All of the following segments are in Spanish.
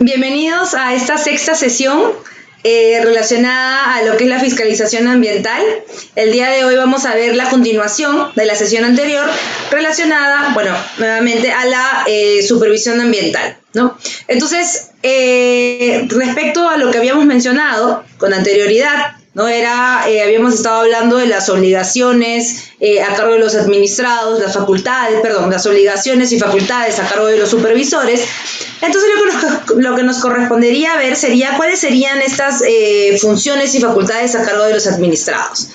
Bienvenidos a esta sexta sesión relacionada a lo que es la fiscalización ambiental. El día de hoy vamos a ver la continuación de la sesión anterior relacionada, nuevamente a la supervisión ambiental, ¿no? Entonces, respecto a lo que habíamos mencionado con anterioridad, ¿no? Habíamos estado hablando de las obligaciones a cargo de los administrados, las obligaciones y facultades a cargo de los supervisores. Entonces lo que nos correspondería ver sería cuáles serían estas funciones y facultades a cargo de los administrados.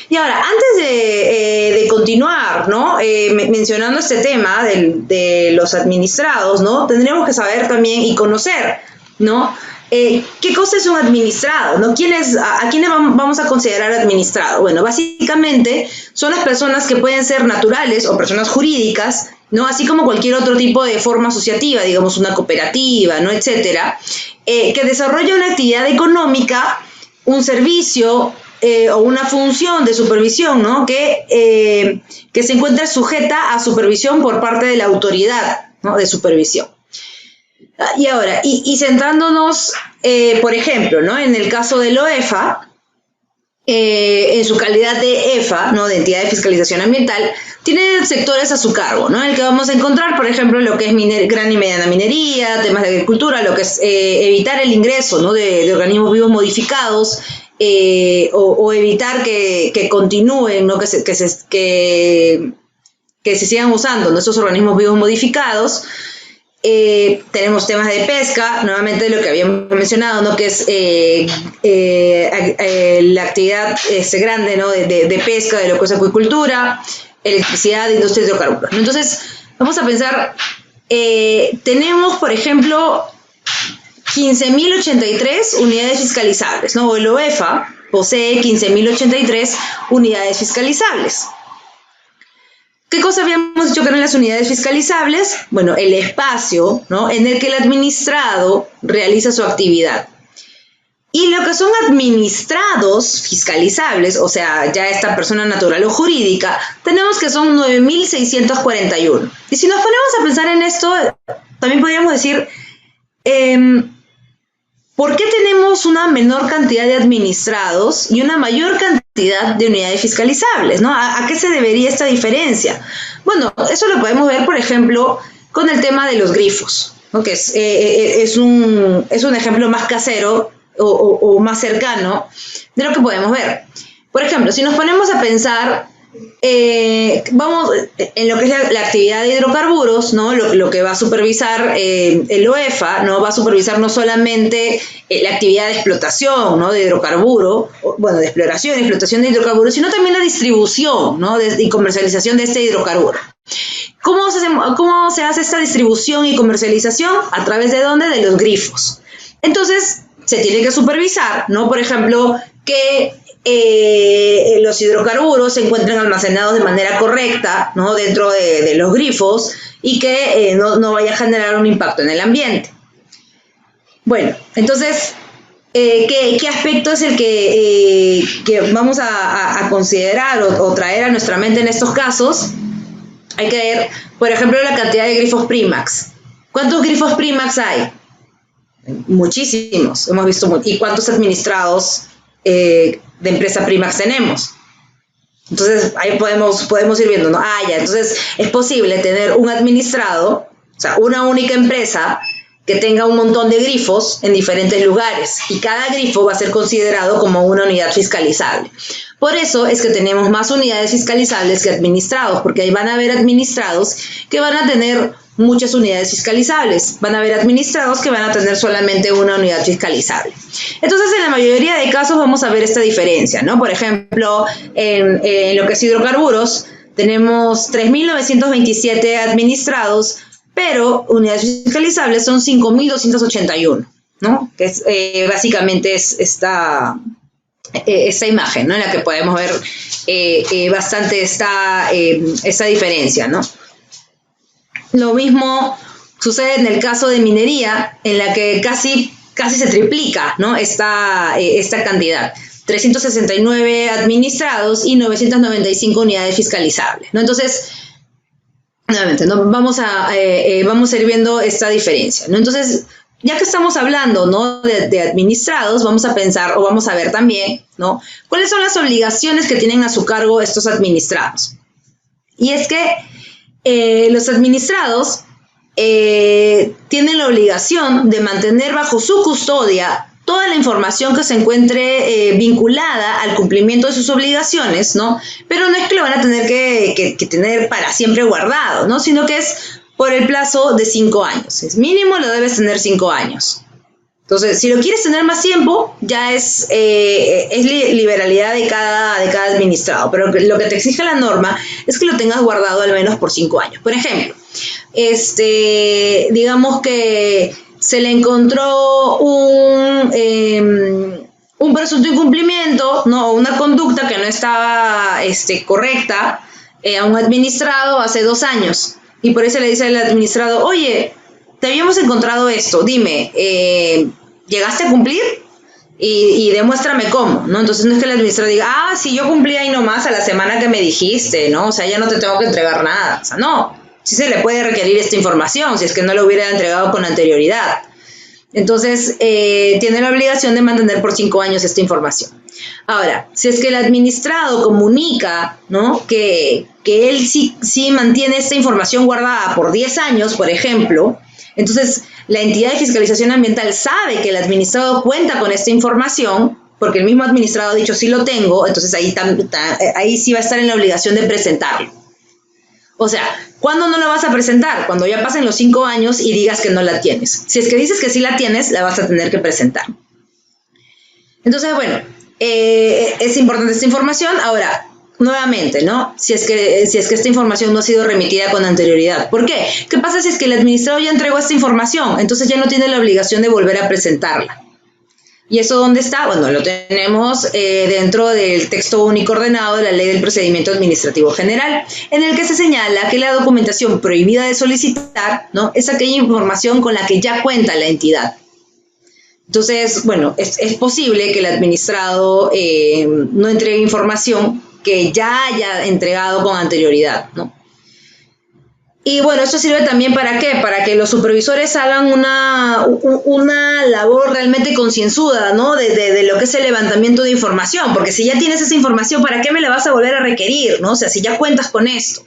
Y ahora, antes de continuar, ¿no? Mencionando este tema de los administrados, ¿no? Tendríamos que saber también y conocer, ¿no? ¿Qué cosa es un administrado? ¿No? ¿A quiénes vamos a considerar administrado? Bueno, básicamente son las personas que pueden ser naturales o personas jurídicas, ¿no? Así como cualquier otro tipo de forma asociativa, digamos una cooperativa, ¿no? Etcétera, que desarrolla una actividad económica, un servicio o una función de supervisión, ¿no? Que se encuentra sujeta a supervisión por parte de la autoridad, ¿no? De supervisión. Y ahora, y centrándonos, por ejemplo, ¿no? En el caso del OEFA, en su calidad de EFA, ¿no? De entidad de fiscalización ambiental, tiene sectores a su cargo, ¿no? En el que vamos a encontrar, por ejemplo, lo que es gran y mediana minería, temas de agricultura, lo que es evitar el ingreso, ¿no? de organismos vivos modificados, o evitar que continúen, ¿no? que se sigan usando, ¿no? Estos organismos vivos modificados. Tenemos temas de pesca, nuevamente lo que habíamos mencionado, ¿no? Que es la actividad grande, ¿no? de pesca, de lo que es acuicultura, electricidad, industria de hidrocarburos, ¿no? Entonces, vamos a pensar, tenemos, por ejemplo, 15.083 unidades fiscalizables, ¿no? El OEFA posee 15.083 unidades fiscalizables. ¿Qué cosa habíamos dicho que eran las unidades fiscalizables? Bueno, el espacio, ¿no? En el que el administrado realiza su actividad. Y lo que son administrados fiscalizables, o sea, ya esta persona natural o jurídica, tenemos que son 9.641. Y si nos ponemos a pensar en esto, también podríamos decir, ¿por qué tenemos una menor cantidad de administrados y una mayor cantidad de unidades fiscalizables, ¿no? ¿A qué se debería esta diferencia? Bueno, eso lo podemos ver, por ejemplo, con el tema de los grifos, ¿no? Que es un ejemplo más casero o más cercano de lo que podemos ver. Por ejemplo, si nos ponemos a pensar, vamos en lo que es la actividad de hidrocarburos, ¿no? Lo que va a supervisar el OEFA, ¿no? Va a supervisar no solamente la actividad de explotación, ¿no? De hidrocarburo, de exploración y explotación de hidrocarburos, sino también la distribución, ¿no? Y comercialización de este hidrocarburo. ¿Cómo se hace esta distribución y comercialización? ¿A través de dónde? De los grifos. Entonces, se tiene que supervisar, ¿no? Por ejemplo, que los hidrocarburos se encuentren almacenados de manera correcta, ¿no? Dentro de los grifos y que no vaya a generar un impacto en el ambiente. Bueno, entonces, ¿qué aspecto es el que vamos a considerar o traer a nuestra mente en estos casos? Hay que ver, por ejemplo, la cantidad de grifos Primax. ¿Cuántos grifos Primax hay? Muchísimos, hemos visto. ¿Y cuántos administrados de empresa Primax tenemos? Entonces ahí podemos ir viendo, ¿no? Entonces es posible tener un administrado, o sea, una única empresa que tenga un montón de grifos en diferentes lugares y cada grifo va a ser considerado como una unidad fiscalizable. Por eso es que tenemos más unidades fiscalizables que administrados, porque ahí van a haber administrados que van a tener muchas unidades fiscalizables. Van a haber administrados que van a tener solamente una unidad fiscalizable. Entonces, en la mayoría de casos vamos a ver esta diferencia, ¿no? Por ejemplo, en lo que es hidrocarburos, tenemos 3.927 administrados, pero unidades fiscalizables son 5.281, ¿no? Que es, básicamente es esta imagen, ¿no? En la que podemos ver bastante esta diferencia, ¿no? Lo mismo sucede en el caso de minería, en la que casi se triplica, ¿no? esta cantidad. 369 administrados y 995 unidades fiscalizables, ¿no? Entonces, nuevamente, ¿no? Vamos a ir viendo esta diferencia, ¿no? Entonces, ya que estamos hablando, ¿no?, de administrados, vamos a pensar o vamos a ver también, ¿no?, cuáles son las obligaciones que tienen a su cargo estos administrados. Y es que los administrados tienen la obligación de mantener bajo su custodia toda la información que se encuentre vinculada al cumplimiento de sus obligaciones, ¿no? Pero no es que lo van a tener que tener para siempre guardado, ¿no?, sino que es por el plazo de 5 años. Es mínimo, lo debes tener 5 años. Entonces, si lo quieres tener más tiempo, ya es liberalidad de cada administrado. Pero lo que te exige la norma es que lo tengas guardado al menos por 5 años. Por ejemplo, digamos que se le encontró un presunto incumplimiento, ¿no?, o una conducta que no estaba correcta a un administrado hace 2 años. Y por eso le dice al administrado, oye, te habíamos encontrado esto, dime, ¿llegaste a cumplir? Y demuéstrame cómo, ¿no? Entonces no es que el administrador diga, sí, yo cumplí ahí nomás a la semana que me dijiste, ¿no? O sea, ya no te tengo que entregar nada. O sea, no, sí se le puede requerir esta información si es que no lo hubiera entregado con anterioridad. Entonces, tiene la obligación de mantener por 5 años esta información. Ahora, si es que el administrado comunica, ¿no?, que él sí mantiene esta información guardada por 10 años, por ejemplo, entonces la entidad de fiscalización ambiental sabe que el administrado cuenta con esta información, porque el mismo administrado ha dicho sí lo tengo, entonces ahí sí va a estar en la obligación de presentarlo. O sea, ¿cuándo no lo vas a presentar? Cuando ya pasen los 5 años y digas que no la tienes. Si es que dices que sí la tienes, la vas a tener que presentar. Entonces, bueno, es importante esta información. Ahora, nuevamente, ¿no?, si es que esta información no ha sido remitida con anterioridad. ¿Por qué? ¿Qué pasa si es que el administrado ya entregó esta información? Entonces ya no tiene la obligación de volver a presentarla. ¿Y eso dónde está? Bueno, lo tenemos dentro del texto único ordenado de la Ley del Procedimiento Administrativo General, en el que se señala que la documentación prohibida de solicitar, ¿no?, es aquella información con la que ya cuenta la entidad. Entonces, bueno, es posible que el administrado no entregue información que ya haya entregado con anterioridad, ¿no? Y bueno, esto sirve también ¿para qué? Para que los supervisores hagan una labor realmente concienzuda, ¿no?, de lo que es el levantamiento de información, porque si ya tienes esa información, ¿para qué me la vas a volver a requerir, ¿no? O sea, si ya cuentas con esto.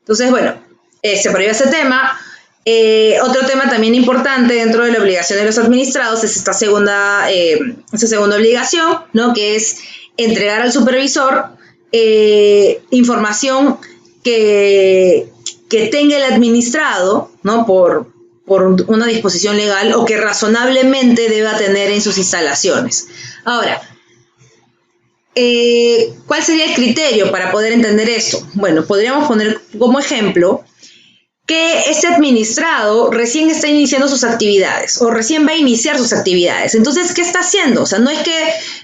Entonces, bueno, se prohíbe ese tema. Otro tema también importante dentro de la obligación de los administrados es esta segunda obligación, ¿no?, que es entregar al supervisor información que tenga el administrado, ¿no?, por una disposición legal o que razonablemente deba tener en sus instalaciones. Ahora, ¿cuál sería el criterio para poder entender esto? Bueno, podríamos poner como ejemplo que este administrado recién está iniciando sus actividades o recién va a iniciar sus actividades. Entonces, ¿qué está haciendo? O sea, no es que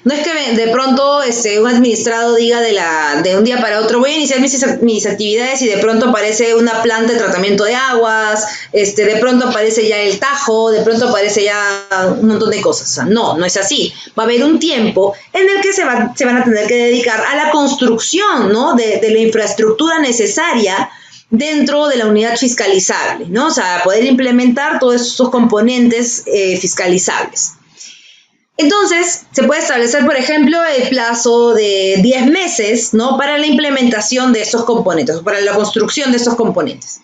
de pronto un administrado diga de un día para otro voy a iniciar mis actividades y de pronto aparece una planta de tratamiento de aguas, de pronto aparece ya el tajo, de pronto aparece ya un montón de cosas. O sea, no es así. Va a haber un tiempo en el que se van a tener que dedicar a la construcción, ¿no?, de la infraestructura necesaria dentro de la unidad fiscalizable, ¿no? O sea, poder implementar todos estos componentes fiscalizables. Entonces, se puede establecer, por ejemplo, el plazo de 10 meses, ¿no?, para la implementación de estos componentes, para la construcción de estos componentes.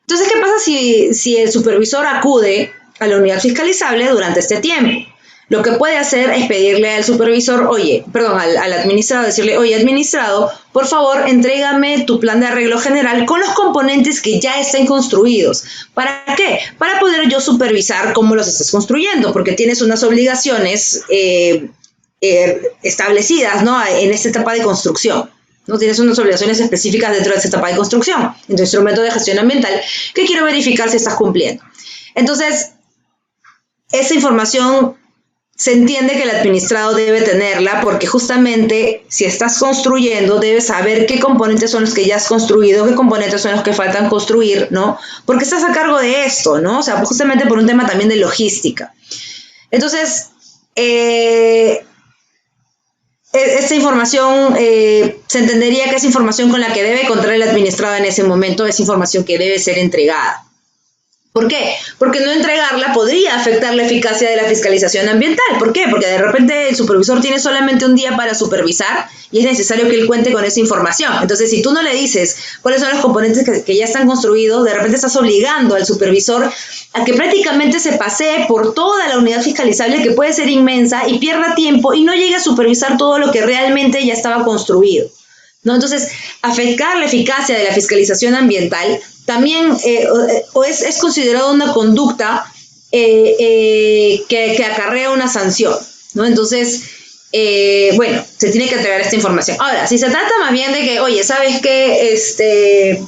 Entonces, ¿qué pasa si el supervisor acude a la unidad fiscalizable durante este tiempo? Lo que puede hacer es pedirle al supervisor, al administrado, decirle, oye, administrado, por favor, entrégame tu plan de arreglo general con los componentes que ya estén construidos. ¿Para qué? Para poder yo supervisar cómo los estás construyendo, porque tienes unas obligaciones establecidas, ¿no?, en esta etapa de construcción. ¿No? Tienes unas obligaciones específicas dentro de esta etapa de construcción, en tu instrumento de gestión ambiental, que quiero verificar si estás cumpliendo. Entonces, esa información se entiende que el administrado debe tenerla porque justamente si estás construyendo debes saber qué componentes son los que ya has construido, qué componentes son los que faltan construir, ¿no? Porque estás a cargo de esto, ¿no? O sea, justamente por un tema también de logística. Entonces, esta información se entendería que es información con la que debe contar el administrado en ese momento, es información que debe ser entregada. ¿Por qué? Porque no entregarla podría afectar la eficacia de la fiscalización ambiental. ¿Por qué? Porque de repente el supervisor tiene solamente un día para supervisar y es necesario que él cuente con esa información. Entonces, si tú no le dices cuáles son los componentes que ya están construidos, de repente estás obligando al supervisor a que prácticamente se pasee por toda la unidad fiscalizable, que puede ser inmensa, y pierda tiempo y no llegue a supervisar todo lo que realmente ya estaba construido, ¿no? Entonces, afectar la eficacia de la fiscalización ambiental también es considerado una conducta que acarrea una sanción, ¿no? Entonces, bueno, se tiene que entregar esta información. Ahora, si se trata más bien de que, oye, ¿sabes qué?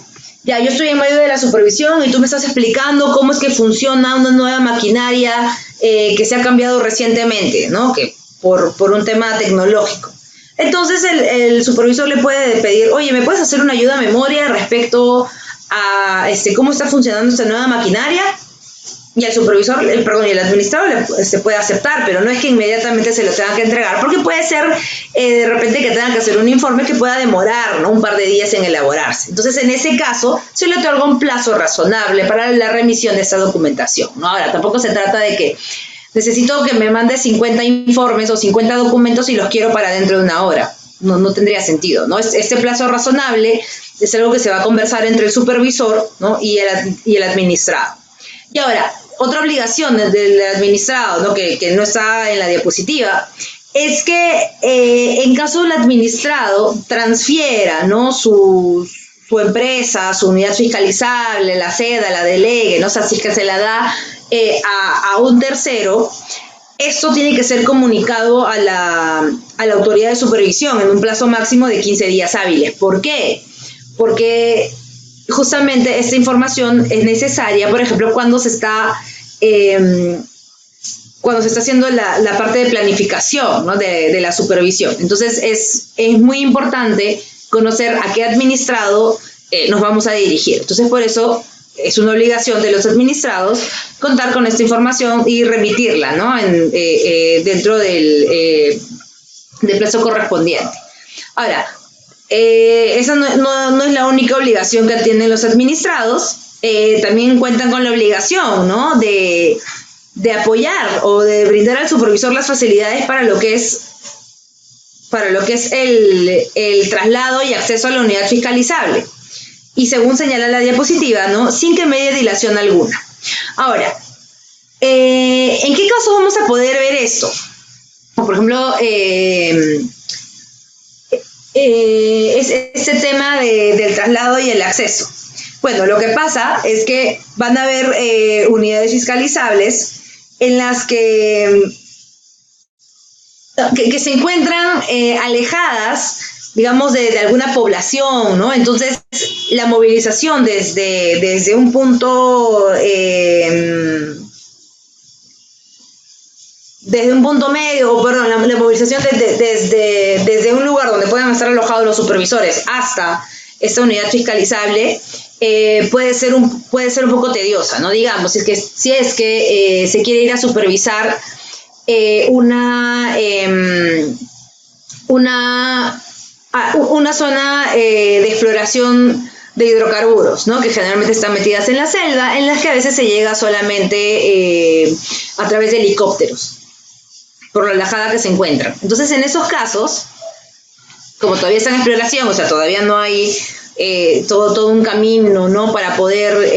Ya, yo estoy en medio de la supervisión y tú me estás explicando cómo es que funciona una nueva maquinaria que se ha cambiado recientemente, ¿no? Que por un tema tecnológico. Entonces, el supervisor le puede pedir, oye, ¿me puedes hacer una ayuda a memoria respecto a cómo está funcionando esta nueva maquinaria? Y el supervisor, y el administrador puede aceptar, pero no es que inmediatamente se lo tengan que entregar, porque puede ser de repente que tengan que hacer un informe que pueda demorar, ¿no?, un par de días en elaborarse. Entonces, en ese caso, se le otorga un plazo razonable para la remisión de esta documentación, ¿no? Ahora, tampoco se trata de que necesito que me mande 50 informes o 50 documentos y los quiero para dentro de una hora. No tendría sentido, ¿no? Este plazo razonable es algo que se va a conversar entre el supervisor, ¿no?, y el administrado. Y ahora, otra obligación del administrado, ¿no?, que no está en la diapositiva, es que en caso del administrado transfiera, ¿no?, su empresa, su unidad fiscalizable, la ceda, la delegue, ¿no? O sea, si es que se la da a un tercero, esto tiene que ser comunicado a la autoridad de supervisión en un plazo máximo de 15 días hábiles. ¿Por qué? Porque justamente esta información es necesaria, por ejemplo, cuando se está haciendo la parte de planificación, ¿no?, de la supervisión. Entonces, es muy importante conocer a qué administrado nos vamos a dirigir. Entonces, por eso es una obligación de los administrados contar con esta información y remitirla, ¿no?, dentro del plazo correspondiente. Ahora, esa no es la única obligación que tienen los administrados. También cuentan con la obligación, ¿no?, de apoyar o de brindar al supervisor las facilidades para lo que es el traslado y acceso a la unidad fiscalizable. Y según señala la diapositiva, ¿no?, sin que medie dilación alguna. Ahora, ¿en qué casos vamos a poder ver esto? Por ejemplo, este tema del traslado y el acceso. Bueno, lo que pasa es que van a haber unidades fiscalizables en las que se encuentran alejadas, digamos, de alguna población, ¿no? Entonces, la movilización desde un punto medio, la movilización desde un lugar donde puedan estar alojados los supervisores hasta esta unidad fiscalizable puede ser un poco tediosa, ¿no? Digamos, si es que se quiere ir a supervisar una zona de exploración de hidrocarburos, ¿no?, que generalmente están metidas en la selva, en las que a veces se llega solamente a través de helicópteros, por la alejada que se encuentran. Entonces, en esos casos, como todavía está en exploración, o sea, todavía no hay todo un camino, ¿no?, para poder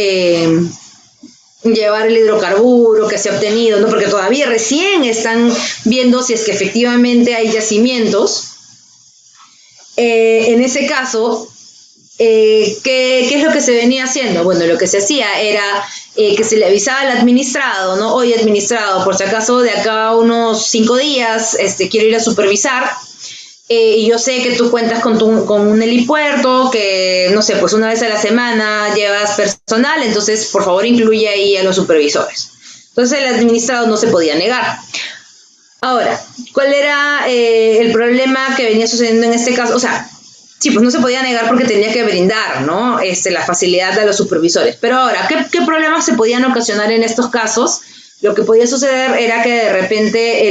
llevar el hidrocarburo que se ha obtenido, ¿no?, porque todavía recién están viendo si es que efectivamente hay yacimientos. En ese caso, ¿qué es lo que se venía haciendo? Bueno, lo que se hacía era que se le avisaba al administrado, ¿no? Oye, administrado, por si acaso de acá a unos 5 días quiero ir a supervisar, y yo sé que tú cuentas con un helipuerto, que, no sé, pues una vez a la semana llevas personal, entonces por favor incluye ahí a los supervisores. Entonces el administrado no se podía negar. Ahora, ¿cuál era el problema que venía sucediendo en este caso? O sea, sí, pues no se podía negar porque tenía que brindar, ¿no?, la facilidad a los supervisores. Pero ahora, ¿qué problemas se podían ocasionar en estos casos? Lo que podía suceder era que de repente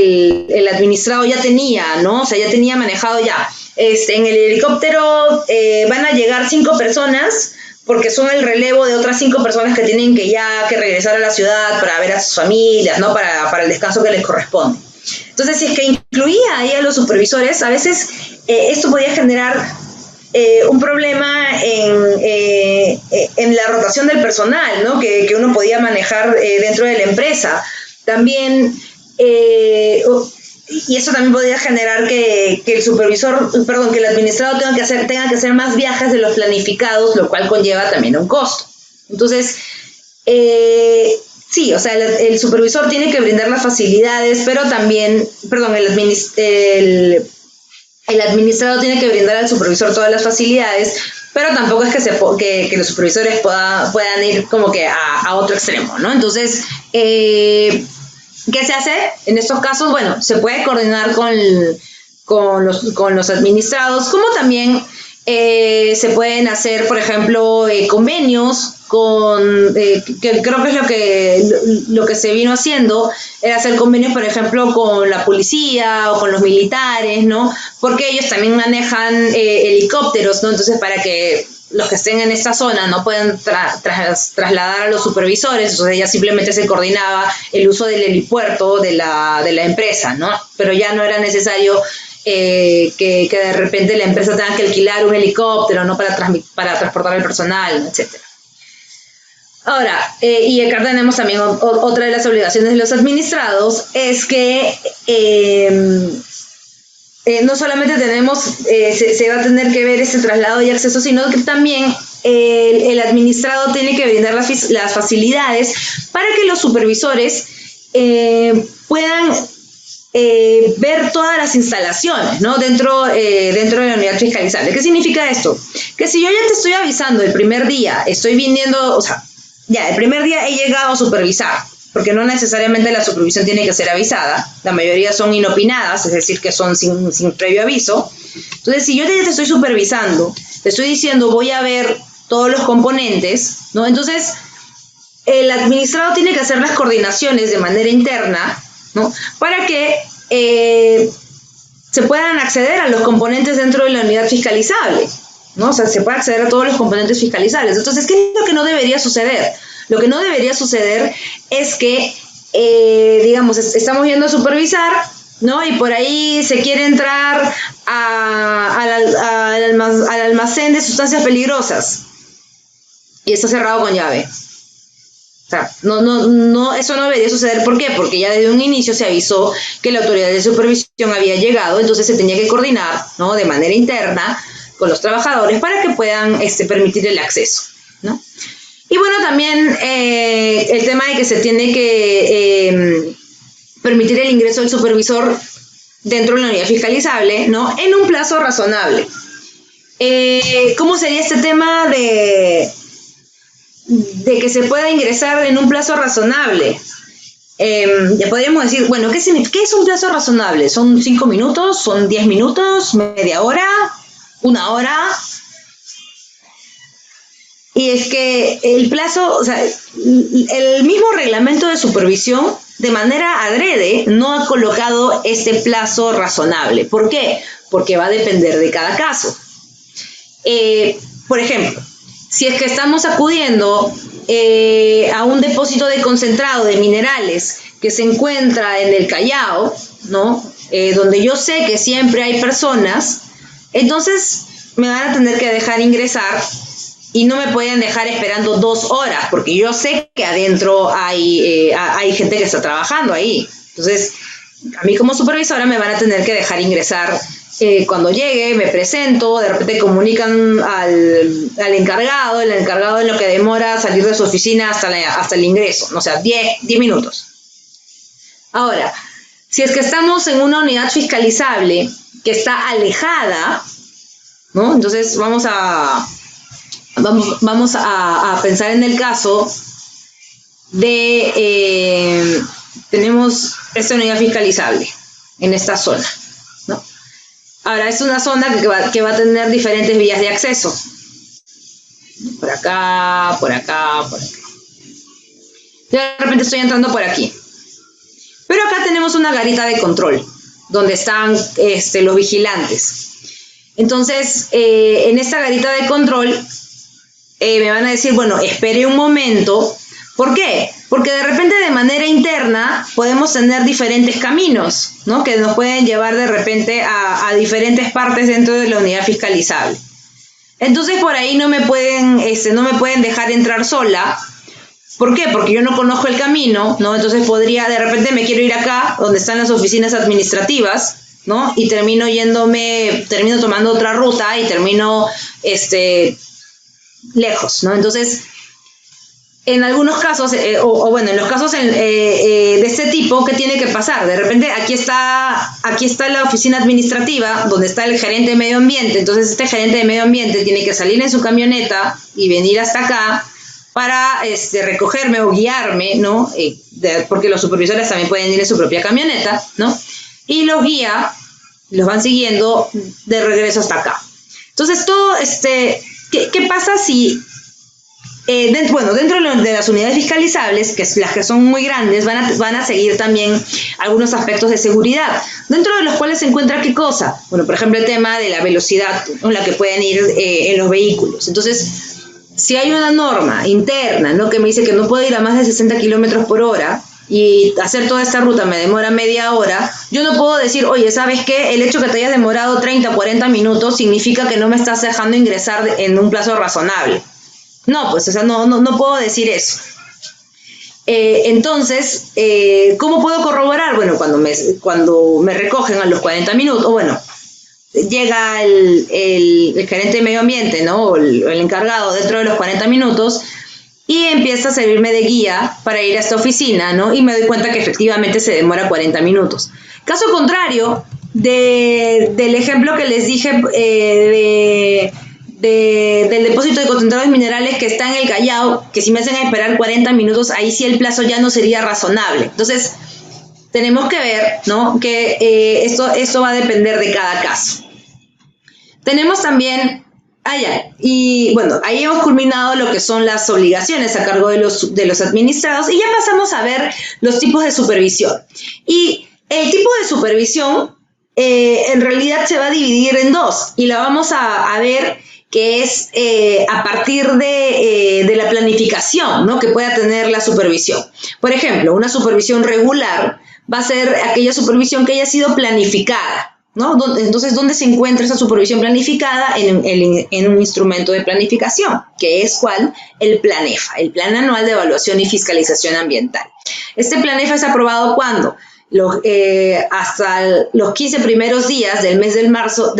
el administrado ya tenía, ¿no?, o sea, ya tenía manejado ya, en el helicóptero van a llegar 5 personas porque son el relevo de otras 5 personas que tienen que regresar a la ciudad para ver a sus familias, ¿no? Para el descanso que les corresponde. Entonces, si es que incluía ahí a los supervisores, a veces esto podía generar un problema en la rotación del personal, ¿no? Que uno podía manejar dentro de la empresa. También, y eso también podría generar que el administrado tenga que hacer más viajes de los planificados, lo cual conlleva también un costo. Entonces, sí, o sea, el supervisor tiene que brindar las facilidades, pero también, el administrado tiene que brindar al supervisor todas las facilidades, pero tampoco es que los supervisores puedan ir como que a otro extremo, ¿no? Entonces, ¿qué se hace en estos casos? Bueno, se puede coordinar con los administrados, como también se pueden hacer, por ejemplo, convenios que creo que es lo que se vino haciendo, era hacer convenios, por ejemplo, con la policía o con los militares, ¿no? Porque ellos también manejan helicópteros, ¿no? Entonces, para que los que estén en esta zona no puedan trasladar a los supervisores, entonces ya simplemente se coordinaba el uso del helipuerto de la empresa, ¿no? Pero ya no era necesario que de repente la empresa tenga que alquilar un helicóptero, ¿no? Para transportar el personal, etcétera. Ahora, y acá tenemos también otra de las obligaciones de los administrados, es que no solamente se va a tener que ver este traslado y acceso, sino que también el administrado tiene que brindar las facilidades para que los supervisores puedan ver todas las instalaciones, ¿no? dentro de la unidad fiscalizable. ¿Qué significa esto? Que si yo ya te estoy avisando el primer día, estoy viniendo, o sea, ya el primer día he llegado a supervisar, porque no necesariamente la supervisión tiene que ser avisada, la mayoría son inopinadas, es decir, que son sin previo aviso. Entonces, si yo te estoy supervisando, te estoy diciendo voy a ver todos los componentes, ¿no? Entonces, el administrado tiene que hacer las coordinaciones de manera interna, ¿no? Para que se puedan acceder a los componentes dentro de la unidad fiscalizable, ¿no? O sea, se puede acceder a todos los componentes fiscalizables. Entonces, ¿qué es lo que no debería suceder? Lo que no debería suceder es que, digamos, estamos yendo a supervisar, ¿no? Y por ahí se quiere entrar al almacén de sustancias peligrosas y está cerrado con llave. O sea, eso no debería suceder. ¿Por qué? Porque ya desde un inicio se avisó que la autoridad de supervisión había llegado, entonces se tenía que coordinar, ¿no? De manera interna con los trabajadores para que puedan permitir el acceso, ¿no? Y bueno, también el tema de que se tiene que permitir el ingreso del supervisor dentro de la unidad fiscalizable, ¿no? En un plazo razonable. ¿Cómo sería este tema de que se pueda ingresar en un plazo razonable? Ya podríamos decir, bueno, ¿qué es un plazo razonable? ¿Son 5 minutos? ¿Son 10 minutos? ¿Media hora? ¿1 hora? Y es que el plazo, o sea, el mismo reglamento de supervisión, de manera adrede, no ha colocado este plazo razonable. ¿Por qué? Porque va a depender de cada caso. Por ejemplo, si es que estamos acudiendo a un depósito de concentrado de minerales que se encuentra en el Callao, ¿no? Donde yo sé que siempre hay personas, entonces me van a tener que dejar ingresar y no me pueden dejar esperando 2 horas, porque yo sé que adentro hay gente que está trabajando ahí. Entonces, a mí como supervisora me van a tener que dejar ingresar cuando llegue, me presento, de repente comunican al encargado, el encargado en lo que demora salir de su oficina hasta el ingreso, o sea, 10 minutos. Ahora, si es que estamos en una unidad fiscalizable que está alejada, ¿no? Entonces vamos a pensar en el caso de tenemos esta unidad fiscalizable en esta zona, ¿no? Ahora, es una zona que va a tener diferentes vías de acceso. Por acá, por acá, por acá. Yo de repente estoy entrando por aquí. Pero acá tenemos una garita de control, donde están los vigilantes. Entonces, en esta garita de control, me van a decir, bueno, espere un momento. ¿Por qué? Porque de repente de manera interna podemos tener diferentes caminos, ¿no? Que nos pueden llevar de repente a diferentes partes dentro de la unidad fiscalizable. Entonces por ahí no me pueden dejar entrar sola. ¿Por qué? Porque yo no conozco el camino, ¿no? Entonces de repente me quiero ir acá, donde están las oficinas administrativas, ¿no? Y termino tomando otra ruta y termino lejos, ¿no? Entonces, en algunos casos, en los casos de este tipo, ¿qué tiene que pasar? De repente aquí está la oficina administrativa, donde está el gerente de medio ambiente. Entonces este gerente de medio ambiente tiene que salir en su camioneta y venir hasta acá para recogerme o guiarme, ¿no? Porque los supervisores también pueden ir en su propia camioneta, ¿no? Y los guía, los van siguiendo de regreso hasta acá. Entonces todo, ¿qué pasa si dentro de las unidades fiscalizables, que las que son muy grandes, van a seguir también algunos aspectos de seguridad, dentro de los cuales se encuentra qué cosa? Bueno, por ejemplo, el tema de la velocidad con la que pueden ir en los vehículos. Entonces, si hay una norma interna, ¿no?, que me dice que no puedo ir a más de 60 kilómetros por hora y hacer toda esta ruta me demora media hora, yo no puedo decir, oye, ¿sabes qué? El hecho que te hayas demorado 30 o 40 minutos significa que no me estás dejando ingresar en un plazo razonable. No, pues, no puedo decir eso. Entonces, ¿cómo puedo corroborar? Bueno, cuando me recogen a los 40 minutos, o bueno, llega el gerente de medio ambiente, ¿no?, o el encargado dentro de los 40 minutos y empieza a servirme de guía para ir a esta oficina, ¿no? Y me doy cuenta que efectivamente se demora 40 minutos. Caso contrario del ejemplo que les dije del depósito de concentrados minerales que está en el Callao, que si me hacen esperar 40 minutos, ahí sí el plazo ya no sería razonable. Entonces, tenemos que ver, ¿no?, que esto va a depender de cada caso. Tenemos también, y bueno, ahí hemos culminado lo que son las obligaciones a cargo de los administrados, y ya pasamos a ver los tipos de supervisión. Y el tipo de supervisión en realidad se va a dividir en dos, y la vamos a ver, que es a partir de la planificación, ¿no?, que pueda tener la supervisión. Por ejemplo, una supervisión regular va a ser aquella supervisión que haya sido planificada, ¿no? Entonces, ¿dónde se encuentra esa supervisión planificada? En un instrumento de planificación, que es ¿cuál? El PLANEFA, el Plan Anual de Evaluación y Fiscalización Ambiental. Este PLANEFA es aprobado ¿cuándo? Hasta los 15 primeros días del mes de marzo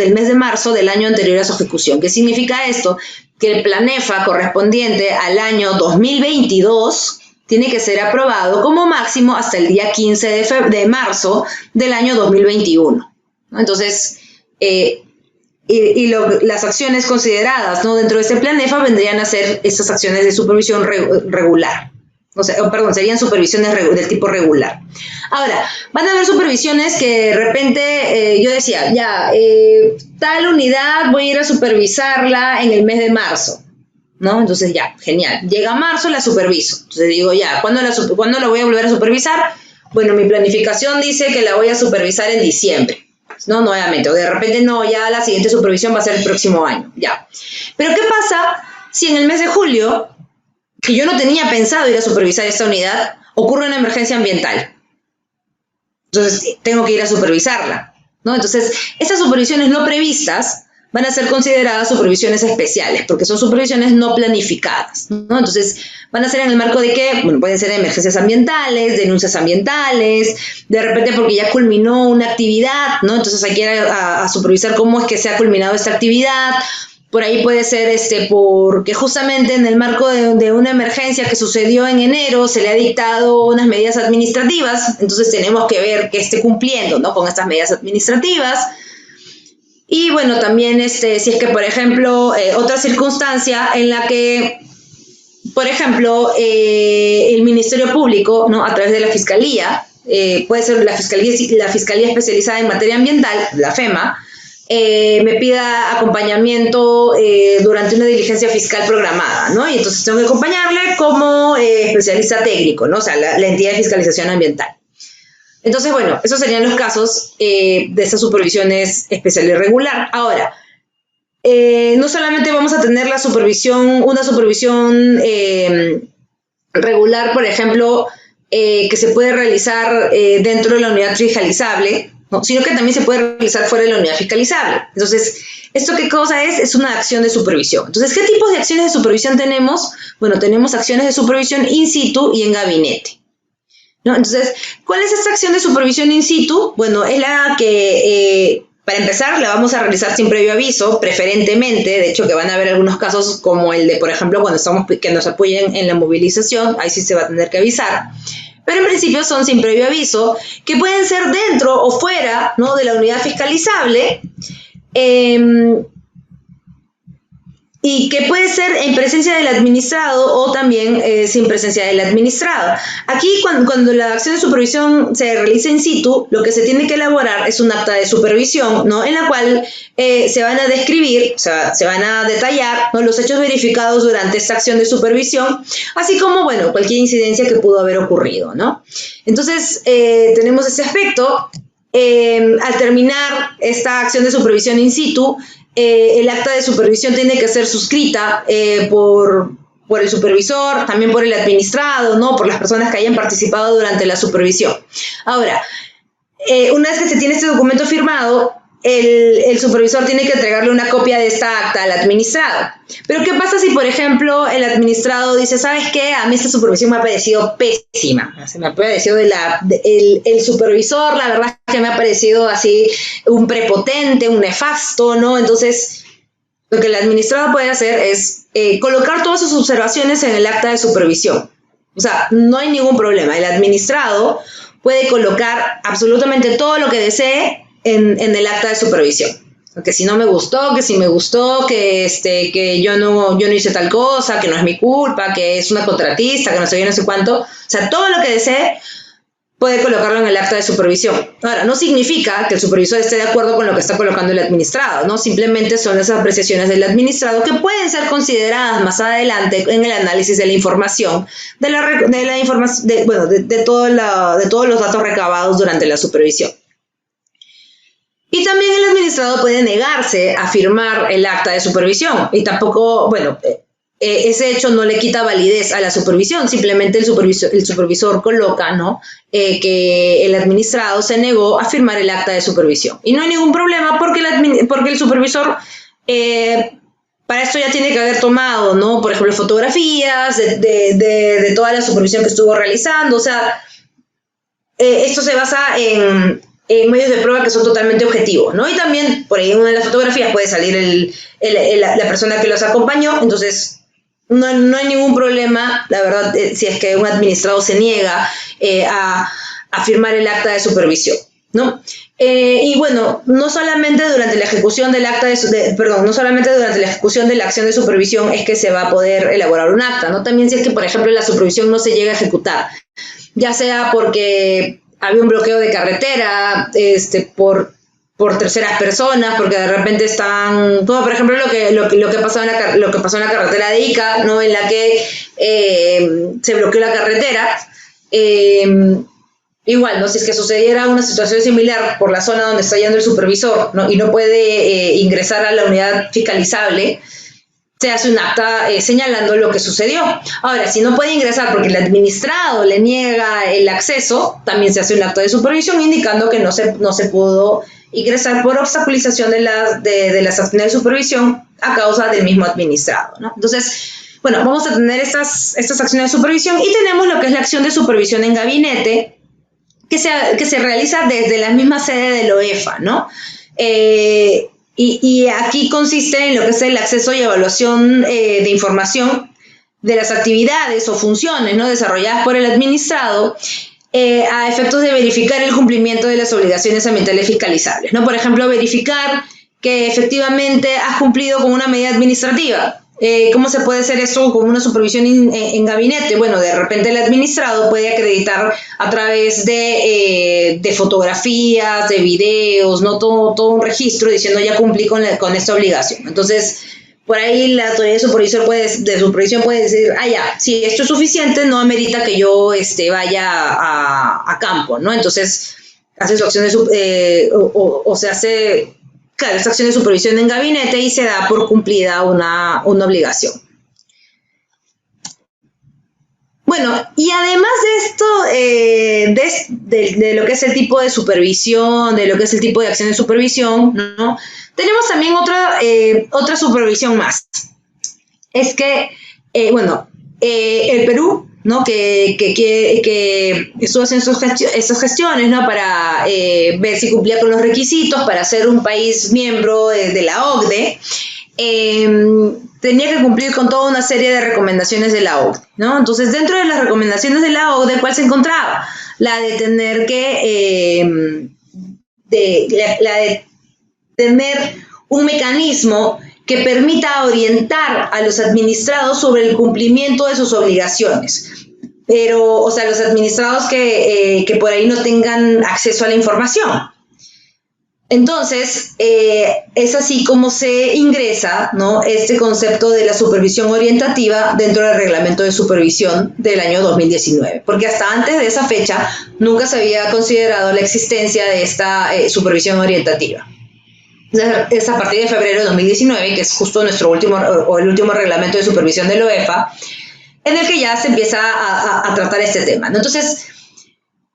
del año anterior a su ejecución. ¿Qué significa esto? Que el PLANEFA correspondiente al año 2022 tiene que ser aprobado como máximo hasta el día 15 de marzo del año 2021. ¿No? Entonces, las acciones consideradas, ¿no?, dentro de este PLANEFA vendrían a ser estas acciones de supervisión regular. Serían supervisiones del tipo regular. Ahora, van a haber supervisiones que de repente yo decía, tal unidad voy a ir a supervisarla en el mes de marzo, ¿no? Entonces ya, genial. Llega marzo, la superviso. Entonces digo, ¿cuándo la voy a volver a supervisar? Bueno, mi planificación dice que la voy a supervisar en diciembre, ¿no? Nuevamente, o de repente no, ya la siguiente supervisión va a ser el próximo año, ya. Pero ¿qué pasa si en el mes de julio, que yo no tenía pensado ir a supervisar esta unidad, ocurre una emergencia ambiental? Entonces, tengo que ir a supervisarla, ¿no? Entonces, estas supervisiones no previstas van a ser consideradas supervisiones especiales, porque son supervisiones no planificadas, ¿no? Entonces, van a ser en el marco de que, bueno, pueden ser emergencias ambientales, denuncias ambientales, de repente porque ya culminó una actividad, ¿no? Entonces, hay que ir a supervisar cómo es que se ha culminado esta actividad. Por ahí puede ser porque justamente en el marco de una emergencia que sucedió en enero se le ha dictado unas medidas administrativas, entonces tenemos que ver que esté cumpliendo, ¿no?, con estas medidas administrativas. Y bueno, también si es que, por ejemplo, otra circunstancia en la que, por ejemplo, el Ministerio Público, ¿no?, a través de la Fiscalía, puede ser la Fiscalía Especializada en Materia Ambiental, la FEMA, me pida acompañamiento durante una diligencia fiscal programada, ¿no? Y entonces tengo que acompañarle como especialista técnico, ¿no? O sea, la entidad de fiscalización ambiental. Entonces, bueno, esos serían los casos de estas supervisiones especial y regular. Ahora, no solamente vamos a tener una supervisión regular, por ejemplo, que se puede realizar dentro de la unidad fiscalizable, ¿no? Sino que también se puede realizar fuera de la unidad fiscalizable. Entonces, ¿esto qué cosa es? Es una acción de supervisión. Entonces, ¿qué tipos de acciones de supervisión tenemos? Bueno, tenemos acciones de supervisión in situ y en gabinete, ¿no? Entonces, ¿cuál es esta acción de supervisión in situ? Bueno, es la que, para empezar, la vamos a realizar sin previo aviso, preferentemente. De hecho, que van a haber algunos casos como el de, por ejemplo, que nos apoyen en la movilización, ahí sí se va a tener que avisar. Pero en principio son sin previo aviso, que pueden ser dentro o fuera, ¿no?, de la unidad fiscalizable, y que puede ser en presencia del administrado o también sin presencia del administrado. Aquí, cuando la acción de supervisión se realiza in situ, lo que se tiene que elaborar es un acta de supervisión, ¿no?, en la cual se van a describir, o sea, se van a detallar, ¿no?, los hechos verificados durante esta acción de supervisión, así como, bueno, cualquier incidencia que pudo haber ocurrido, ¿no? Entonces, tenemos ese aspecto. Al terminar esta acción de supervisión in situ, el acta de supervisión tiene que ser suscrita por el supervisor, también por el administrado, ¿no?, por las personas que hayan participado durante la supervisión. Ahora, una vez que se tiene este documento firmado, el supervisor tiene que entregarle una copia de esta acta al administrado. Pero ¿qué pasa si, por ejemplo, el administrado dice, ¿sabes qué? A mí esta supervisión me ha parecido pésima. Se me ha parecido el supervisor, la verdad es que me ha parecido así un prepotente, un nefasto, ¿no? Entonces, lo que el administrado puede hacer es colocar todas sus observaciones en el acta de supervisión. O sea, no hay ningún problema. El administrado puede colocar absolutamente todo lo que desee en el acta de supervisión. Que si no me gustó, que si me gustó, que yo no hice tal cosa, que no es mi culpa, que es una contratista, que no sé qué, no sé cuánto. O sea, todo lo que desee puede colocarlo en el acta de supervisión. Ahora, no significa que el supervisor esté de acuerdo con lo que está colocando el administrado, ¿no? Simplemente son esas apreciaciones del administrado que pueden ser consideradas más adelante en el análisis de la información, de todos los datos recabados durante la supervisión. Y también el administrado puede negarse a firmar el acta de supervisión y tampoco, ese hecho no le quita validez a la supervisión, simplemente el supervisor coloca, ¿no?, que el administrado se negó a firmar el acta de supervisión. Y no hay ningún problema porque el supervisor para esto ya tiene que haber tomado, ¿no?, por ejemplo, fotografías de toda la supervisión que estuvo realizando. O sea, esto se basa en medios de prueba que son totalmente objetivos, ¿no? Y también por ahí en una de las fotografías puede salir la persona que los acompañó. Entonces no hay ningún problema, la verdad, si es que un administrado se niega a firmar el acta de supervisión, ¿no? Y bueno, no solamente durante la ejecución del no solamente durante la ejecución de la acción de supervisión es que se va a poder elaborar un acta, ¿no? También si es que, por ejemplo, la supervisión no se llega a ejecutar, ya sea porque había un bloqueo de carretera, por terceras personas, porque de repente están, bueno, por ejemplo, lo que pasó en la carretera de Ica, ¿no?, en la que se bloqueó la carretera. Igual, ¿no?, si es que sucediera una situación similar por la zona donde está yendo el supervisor, ¿no?, y no puede ingresar a la unidad fiscalizable, se hace un acta señalando lo que sucedió. Ahora, si no puede ingresar porque el administrado le niega el acceso, también se hace un acta de supervisión indicando que no se pudo ingresar por obstaculización de las acciones de supervisión a causa del mismo administrado, ¿no? Entonces, bueno, vamos a tener estas acciones de supervisión y tenemos lo que es la acción de supervisión en gabinete, que se realiza desde la misma sede de la OEFA, ¿no? Y aquí consiste en lo que es el acceso y evaluación de información de las actividades o funciones, ¿no?, desarrolladas por el administrado a efectos de verificar el cumplimiento de las obligaciones ambientales fiscalizables, ¿no? Por ejemplo, verificar que efectivamente has cumplido con una medida administrativa. ¿Cómo se puede hacer esto con una supervisión en gabinete? Bueno, de repente el administrado puede acreditar a través de fotografías, de videos, ¿no?, todo un registro diciendo ya cumplí con esta obligación. Entonces, por ahí la autoridad de supervisión puede decir, ya, si esto es suficiente, no amerita que yo vaya a campo, ¿no? Entonces, hace su acción o se hace claro, esta acción de supervisión en gabinete y se da por cumplida una obligación. Bueno, y además de esto, de lo que es el tipo de supervisión, de lo que es el tipo de acción de supervisión, ¿no? Tenemos también otra supervisión más. Es que, el Perú, ¿no? que estuvo haciendo esas gestiones, ¿no? Para ver si cumplía con los requisitos para ser un país miembro de la OCDE, tenía que cumplir con toda una serie de recomendaciones de la OCDE, ¿no? Entonces, dentro de las recomendaciones de la OCDE, ¿cuál se encontraba? La de tener tener un mecanismo que permita orientar a los administrados sobre el cumplimiento de sus obligaciones. Pero, o sea, los administrados que por ahí no tengan acceso a la información. Entonces, es así como se ingresa, ¿no? Este concepto de la supervisión orientativa dentro del reglamento de supervisión del año 2019, porque hasta antes de esa fecha nunca se había considerado la existencia de esta supervisión orientativa. Es a partir de febrero de 2019, que es justo el último reglamento de supervisión de la OEFA, en el que ya se empieza a tratar este tema, ¿no? Entonces,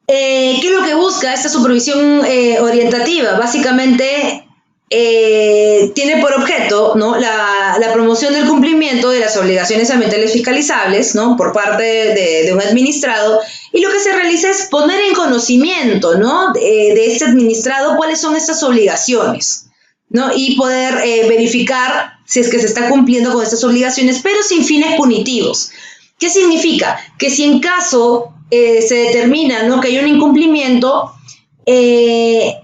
¿qué es lo que busca esta supervisión orientativa? Básicamente tiene por objeto, ¿no? la promoción del cumplimiento de las obligaciones ambientales fiscalizables, ¿no? Por parte de un administrado, y lo que se realiza es poner en conocimiento, ¿no? de este administrado cuáles son estas obligaciones, ¿no? Y poder verificar si es que se está cumpliendo con estas obligaciones, pero sin fines punitivos. ¿Qué significa? Que si en caso se determina, ¿no? que hay un incumplimiento, eso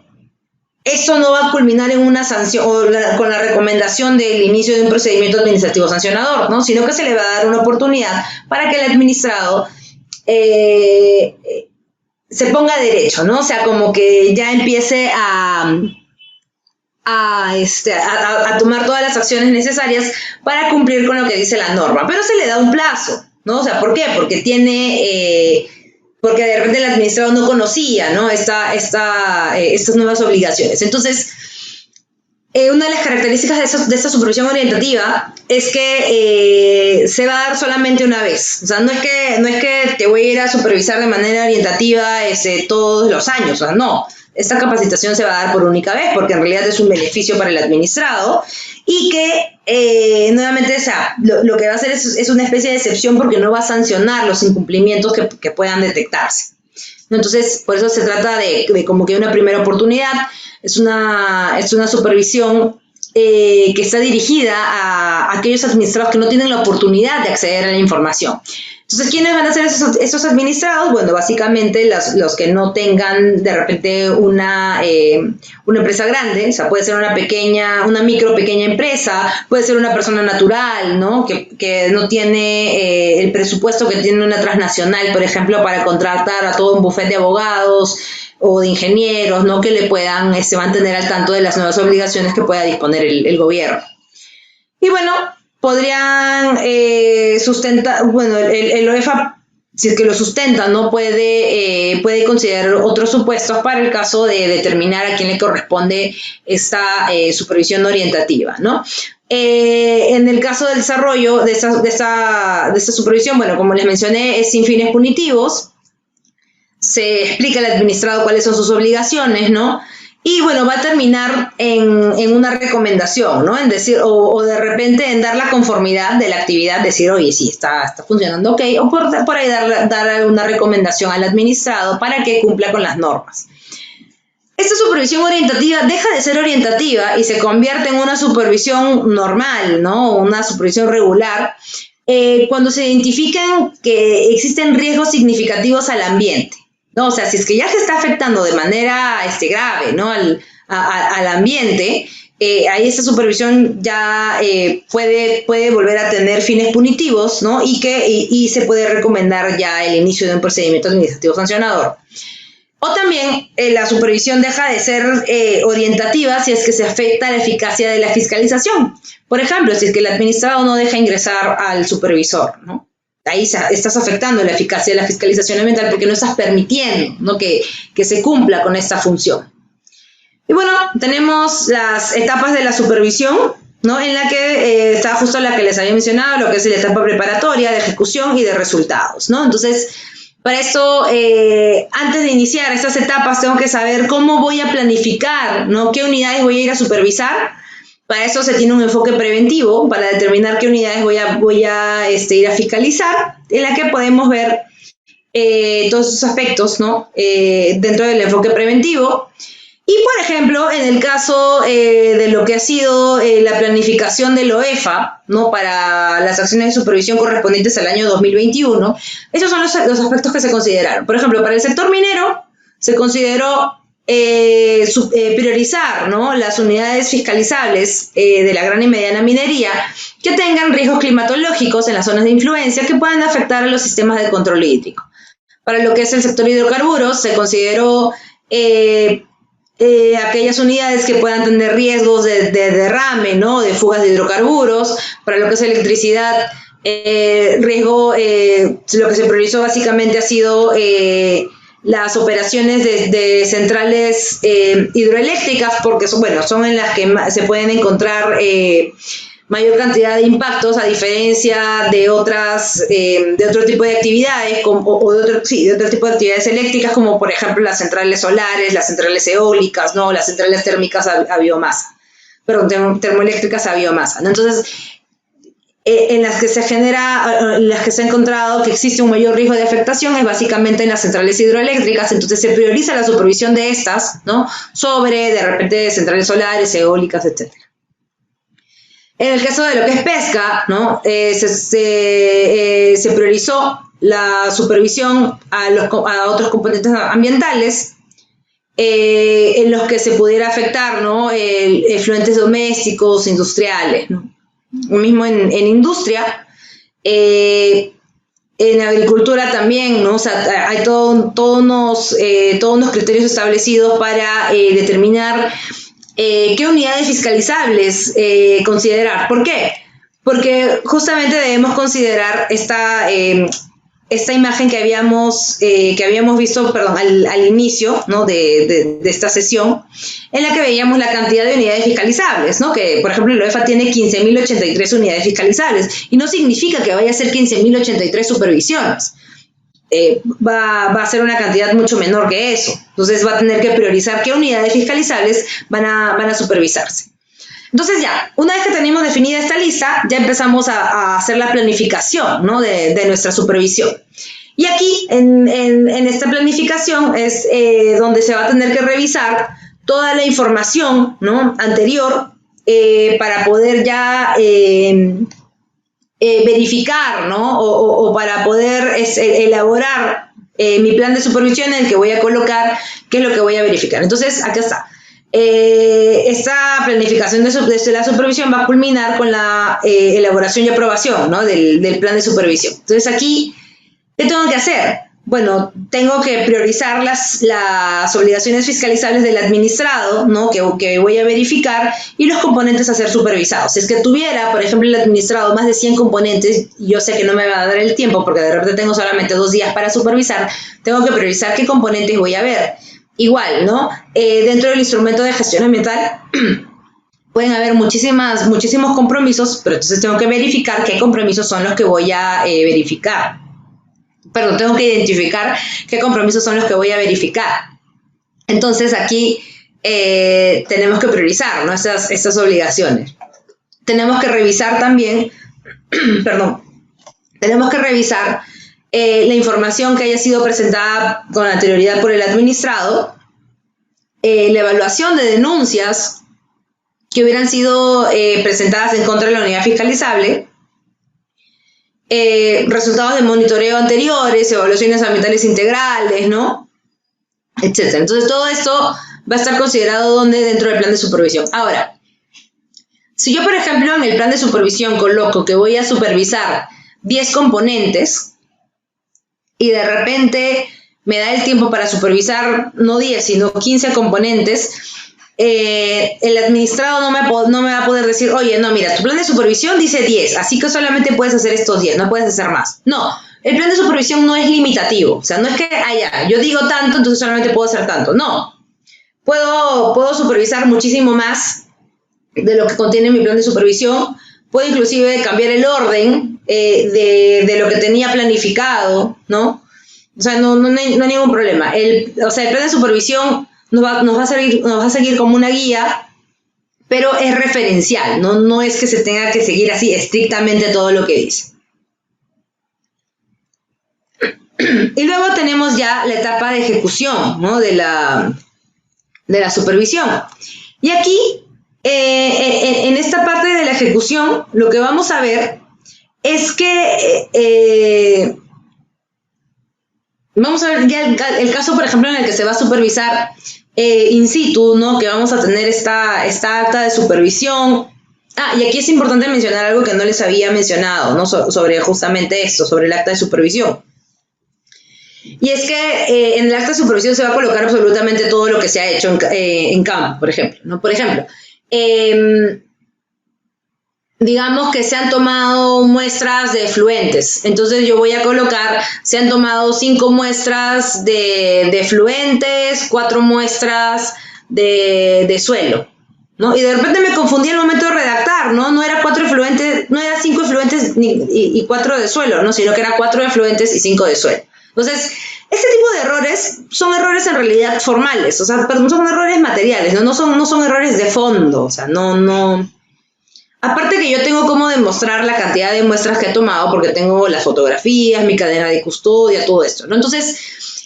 no va a culminar en una sanción o con la recomendación del inicio de un procedimiento administrativo sancionador, ¿no? Sino que se le va a dar una oportunidad para que el administrado se ponga derecho, ¿no? O sea, como que ya empiece a tomar todas las acciones necesarias para cumplir con lo que dice la norma. Pero se le da un plazo, ¿no? O sea, ¿por qué? Porque porque de repente el administrado no conocía, ¿no? estas nuevas obligaciones. Entonces, una de las características de esta supervisión orientativa es que se va a dar solamente una vez. O sea, no es que te voy a ir a supervisar de manera orientativa todos los años. O sea, no. Esta capacitación se va a dar por única vez porque en realidad es un beneficio para el administrado y que nuevamente, o sea, lo que va a hacer es una especie de excepción porque no va a sancionar los incumplimientos que puedan detectarse. Entonces, por eso se trata de como que una primera oportunidad. Es una supervisión que está dirigida a aquellos administrados que no tienen la oportunidad de acceder a la información. Entonces, ¿quiénes van a ser esos administrados? Bueno, básicamente los que no tengan de repente una empresa grande, o sea, puede ser una pequeña empresa, puede ser una persona natural, ¿no? Que no tiene el presupuesto que tiene una transnacional, por ejemplo, para contratar a todo un bufete de abogados o de ingenieros, ¿no? Que le puedan mantener al tanto de las nuevas obligaciones que pueda disponer el gobierno. Y bueno, podrían sustentar, bueno, el OEFA, si es que lo sustenta, ¿no? Puede considerar otros supuestos para el caso de determinar a quién le corresponde esta supervisión orientativa, ¿no? En el caso del desarrollo de esta supervisión, bueno, como les mencioné, es sin fines punitivos. Se explica al administrado cuáles son sus obligaciones, ¿no? Y bueno, va a terminar en una recomendación, ¿no? En decir, o de repente en dar la conformidad de la actividad, decir, oye, sí, está funcionando, ok, o por ahí dar una recomendación al administrado para que cumpla con las normas. Esta supervisión orientativa deja de ser orientativa y se convierte en una supervisión normal, ¿no? Una supervisión regular, cuando se identifican que existen riesgos significativos al ambiente, ¿no? O sea, si es que ya se está afectando de manera grave, ¿no? al ambiente, ahí esta supervisión ya puede volver a tener fines punitivos, ¿no? Y se puede recomendar ya el inicio de un procedimiento administrativo sancionador. O también la supervisión deja de ser orientativa si es que se afecta la eficacia de la fiscalización. Por ejemplo, si es que el administrado no deja ingresar al supervisor, ¿no? Ahí estás afectando la eficacia de la fiscalización ambiental porque no estás permitiendo, ¿no? que se cumpla con esta función. Y bueno, tenemos las etapas de la supervisión, ¿no? En la que está justo la que les había mencionado, lo que es la etapa preparatoria, de ejecución y de resultados, ¿no? Entonces, para esto, antes de iniciar estas etapas, tengo que saber cómo voy a planificar, ¿no? ¿Qué unidades voy a ir a supervisar? Para eso se tiene un enfoque preventivo, para determinar qué unidades voy a ir a fiscalizar, en la que podemos ver todos esos aspectos, ¿no? Dentro del enfoque preventivo. Y, por ejemplo, en el caso de lo que ha sido la planificación del OEFA, ¿no? Para las acciones de supervisión correspondientes al año 2021, esos son los aspectos que se consideraron. Por ejemplo, para el sector minero se consideró priorizar, ¿no? Las unidades fiscalizables de la gran y mediana minería que tengan riesgos climatológicos en las zonas de influencia que puedan afectar a los sistemas de control hídrico. Para lo que es el sector hidrocarburos, se consideró aquellas unidades que puedan tener riesgos de derrame, ¿no? De fugas de hidrocarburos. Para lo que es electricidad, lo que se priorizó básicamente ha sido las operaciones de centrales hidroeléctricas, porque son en las que se pueden encontrar mayor cantidad de impactos, a diferencia de otro tipo de actividades, de otro tipo de actividades eléctricas, como por ejemplo las centrales solares, las centrales eólicas, ¿no? Las centrales térmicas a biomasa, termoeléctricas a biomasa, ¿no? Entonces, en las que se ha encontrado que existe un mayor riesgo de afectación es básicamente en las centrales hidroeléctricas. Entonces se prioriza la supervisión de estas, ¿no? Sobre, de repente, centrales solares, eólicas, etc. En el caso de lo que es pesca, ¿no? Se priorizó la supervisión a otros componentes ambientales en los que se pudiera afectar, ¿no? Efluentes domésticos, industriales, ¿no? Mismo en industria, en agricultura también, ¿no? O sea, hay todos unos criterios establecidos para determinar qué unidades fiscalizables considerar. ¿Por qué? Porque justamente debemos considerar esta imagen que habíamos visto, al inicio, ¿no? de esta sesión, en la que veíamos la cantidad de unidades fiscalizables, ¿no? Que, por ejemplo, el OEFA tiene 15.083 unidades fiscalizables, y no significa que vaya a ser 15.083 supervisiones. Va a ser una cantidad mucho menor que eso. Entonces va a tener que priorizar qué unidades fiscalizables van a supervisarse. Entonces ya, una vez que tenemos definida esta lista, ya empezamos a hacer la planificación, ¿no? de nuestra supervisión. Y aquí, en esta planificación, es donde se va a tener que revisar toda la información, ¿no? Anterior para poder ya verificar, ¿no? O para poder elaborar mi plan de supervisión en el que voy a colocar qué es lo que voy a verificar. Entonces, acá está. Esta planificación de la supervisión va a culminar con la elaboración y aprobación, ¿no? del plan de supervisión. Entonces aquí, ¿qué tengo que hacer? Bueno, tengo que priorizar las obligaciones fiscalizables del administrado, ¿no? que voy a verificar, y los componentes a ser supervisados. Si es que tuviera, por ejemplo, el administrado más de 100 componentes, yo sé que no me va a dar el tiempo porque de repente tengo solamente 2 días para supervisar, tengo que priorizar qué componentes voy a ver. Igual, ¿no? Dentro del instrumento de gestión ambiental pueden haber muchísimos compromisos, pero entonces tengo que verificar qué compromisos son los que voy a verificar. Perdón, tengo que identificar qué compromisos son los que voy a verificar. Entonces aquí tenemos que priorizar, ¿no? estas obligaciones. Tenemos que revisar también, tenemos que revisar la información que haya sido presentada con anterioridad por el administrado, la evaluación de denuncias que hubieran sido presentadas en contra de la unidad fiscalizable, resultados de monitoreo anteriores, evaluaciones ambientales integrales, ¿no? Etcétera. Entonces todo esto va a estar considerado dentro del plan de supervisión. Ahora, si yo, por ejemplo, en el plan de supervisión coloco que voy a supervisar 10 componentes, y de repente me da el tiempo para supervisar no 10, sino 15 componentes, el administrado no me va a poder decir, oye, no, mira, tu plan de supervisión dice 10, así que solamente puedes hacer estos 10, no puedes hacer más. No, el plan de supervisión no es limitativo, o sea, no es que, yo digo tanto, entonces solamente puedo hacer tanto, no. puedo supervisar muchísimo más de lo que contiene mi plan de supervisión. Puedo inclusive cambiar el orden de lo que tenía planificado, ¿no? O sea, no hay ningún problema. El plan de supervisión nos va a seguir como una guía, pero es referencial, no es que se tenga que seguir así estrictamente todo lo que dice. Y luego tenemos ya la etapa de ejecución, ¿no? de la supervisión. Y aquí, en esta parte de la ejecución, lo que vamos a ver es que vamos a ver ya el caso, por ejemplo, en el que se va a supervisar in situ, ¿no? Que vamos a tener esta acta de supervisión. Y aquí es importante mencionar algo que no les había mencionado, ¿no? Sobre justamente esto, sobre el acta de supervisión. Y es que en el acta de supervisión se va a colocar absolutamente todo lo que se ha hecho en campo, por ejemplo, ¿no? Por ejemplo, digamos que se han tomado muestras de efluentes. Entonces yo voy a colocar, se han tomado 5 muestras de efluentes, 4 muestras de suelo, ¿no? Y de repente me confundí al momento de redactar, ¿no? No era 4 efluentes, no era 5 efluentes y 4 de suelo, ¿no? Sino que era 4 efluentes y 5 de suelo. Entonces, este tipo de errores son errores en realidad formales, o sea, perdón, son errores materiales, no son errores de fondo, o sea, no. Aparte que yo tengo cómo demostrar la cantidad de muestras que he tomado, porque tengo las fotografías, mi cadena de custodia, todo esto, ¿no? Entonces,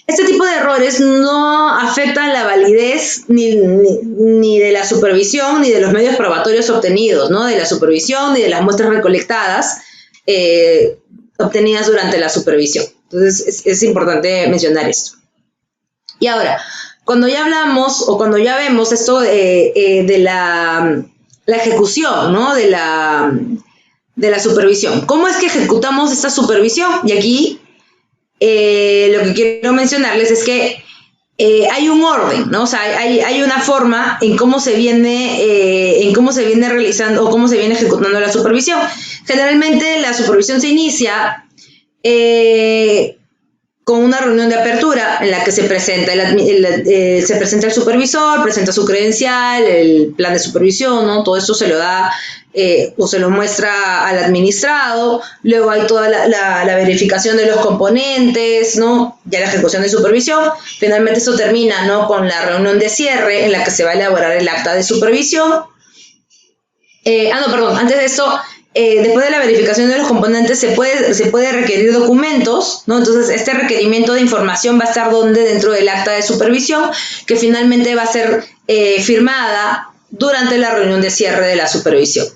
este tipo de errores no afectan la validez ni de la supervisión, ni de los medios probatorios obtenidos, ¿no? De la supervisión, ni de las muestras recolectadas obtenidas durante la supervisión. Entonces, es importante mencionar esto. Y ahora, cuando ya hablamos o cuando ya vemos esto de la ejecución, ¿no? de la supervisión. ¿Cómo es que ejecutamos esta supervisión? Y aquí lo que quiero mencionarles es que hay un orden, ¿no? O sea, hay una forma en cómo se viene realizando o cómo se viene ejecutando la supervisión. Generalmente la supervisión se inicia con una reunión de apertura en la que se presenta el supervisor, presenta su credencial, el plan de supervisión, ¿no? Todo esto se lo da o se lo muestra al administrado. Luego hay toda la verificación de los componentes, ¿no? Ya la ejecución de supervisión. Finalmente esto termina, ¿no? Con la reunión de cierre en la que se va a elaborar el acta de supervisión. Antes de esto, después de la verificación de los componentes se puede requerir documentos, ¿no? Entonces este requerimiento de información va a estar dentro del acta de supervisión, que finalmente va a ser firmada durante la reunión de cierre de la supervisión.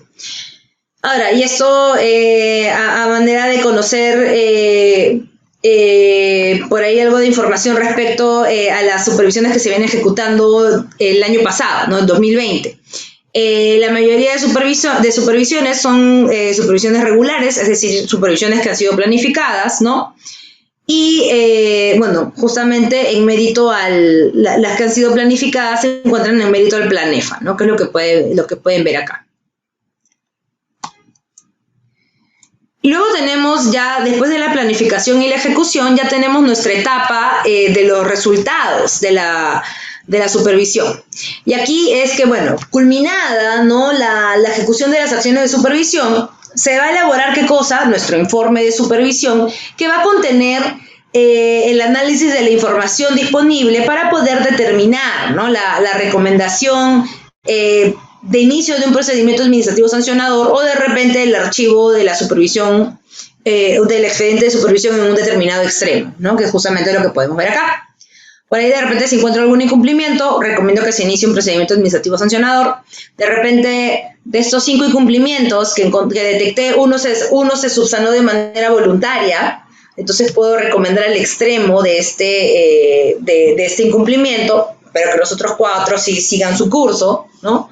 Ahora, y esto a manera de conocer por ahí algo de información respecto a las supervisiones que se vienen ejecutando el año pasado, ¿no? El 2020. La mayoría de supervisiones son supervisiones regulares, es decir, supervisiones que han sido planificadas, ¿no? Y, justamente en mérito las que han sido planificadas se encuentran en mérito al Planefa, ¿no? Que es lo que pueden ver acá. Y luego tenemos ya, después de la planificación y la ejecución, ya tenemos nuestra etapa de los resultados de la supervisión. Y aquí es que, culminada, ¿no? la ejecución de las acciones de supervisión, se va a elaborar, ¿qué cosa? Nuestro informe de supervisión, que va a contener el análisis de la información disponible para poder determinar, ¿no? la recomendación de inicio de un procedimiento administrativo sancionador o de repente el archivo de la supervisión, del expediente de supervisión en un determinado extremo, ¿no? Que es justamente lo que podemos ver acá. Por ahí de repente si encuentro algún incumplimiento, recomiendo que se inicie un procedimiento administrativo sancionador. De repente de estos 5 incumplimientos que detecté, uno se subsanó de manera voluntaria, entonces puedo recomendar el extremo de este incumplimiento, pero que los otros 4 sí sigan su curso, ¿no?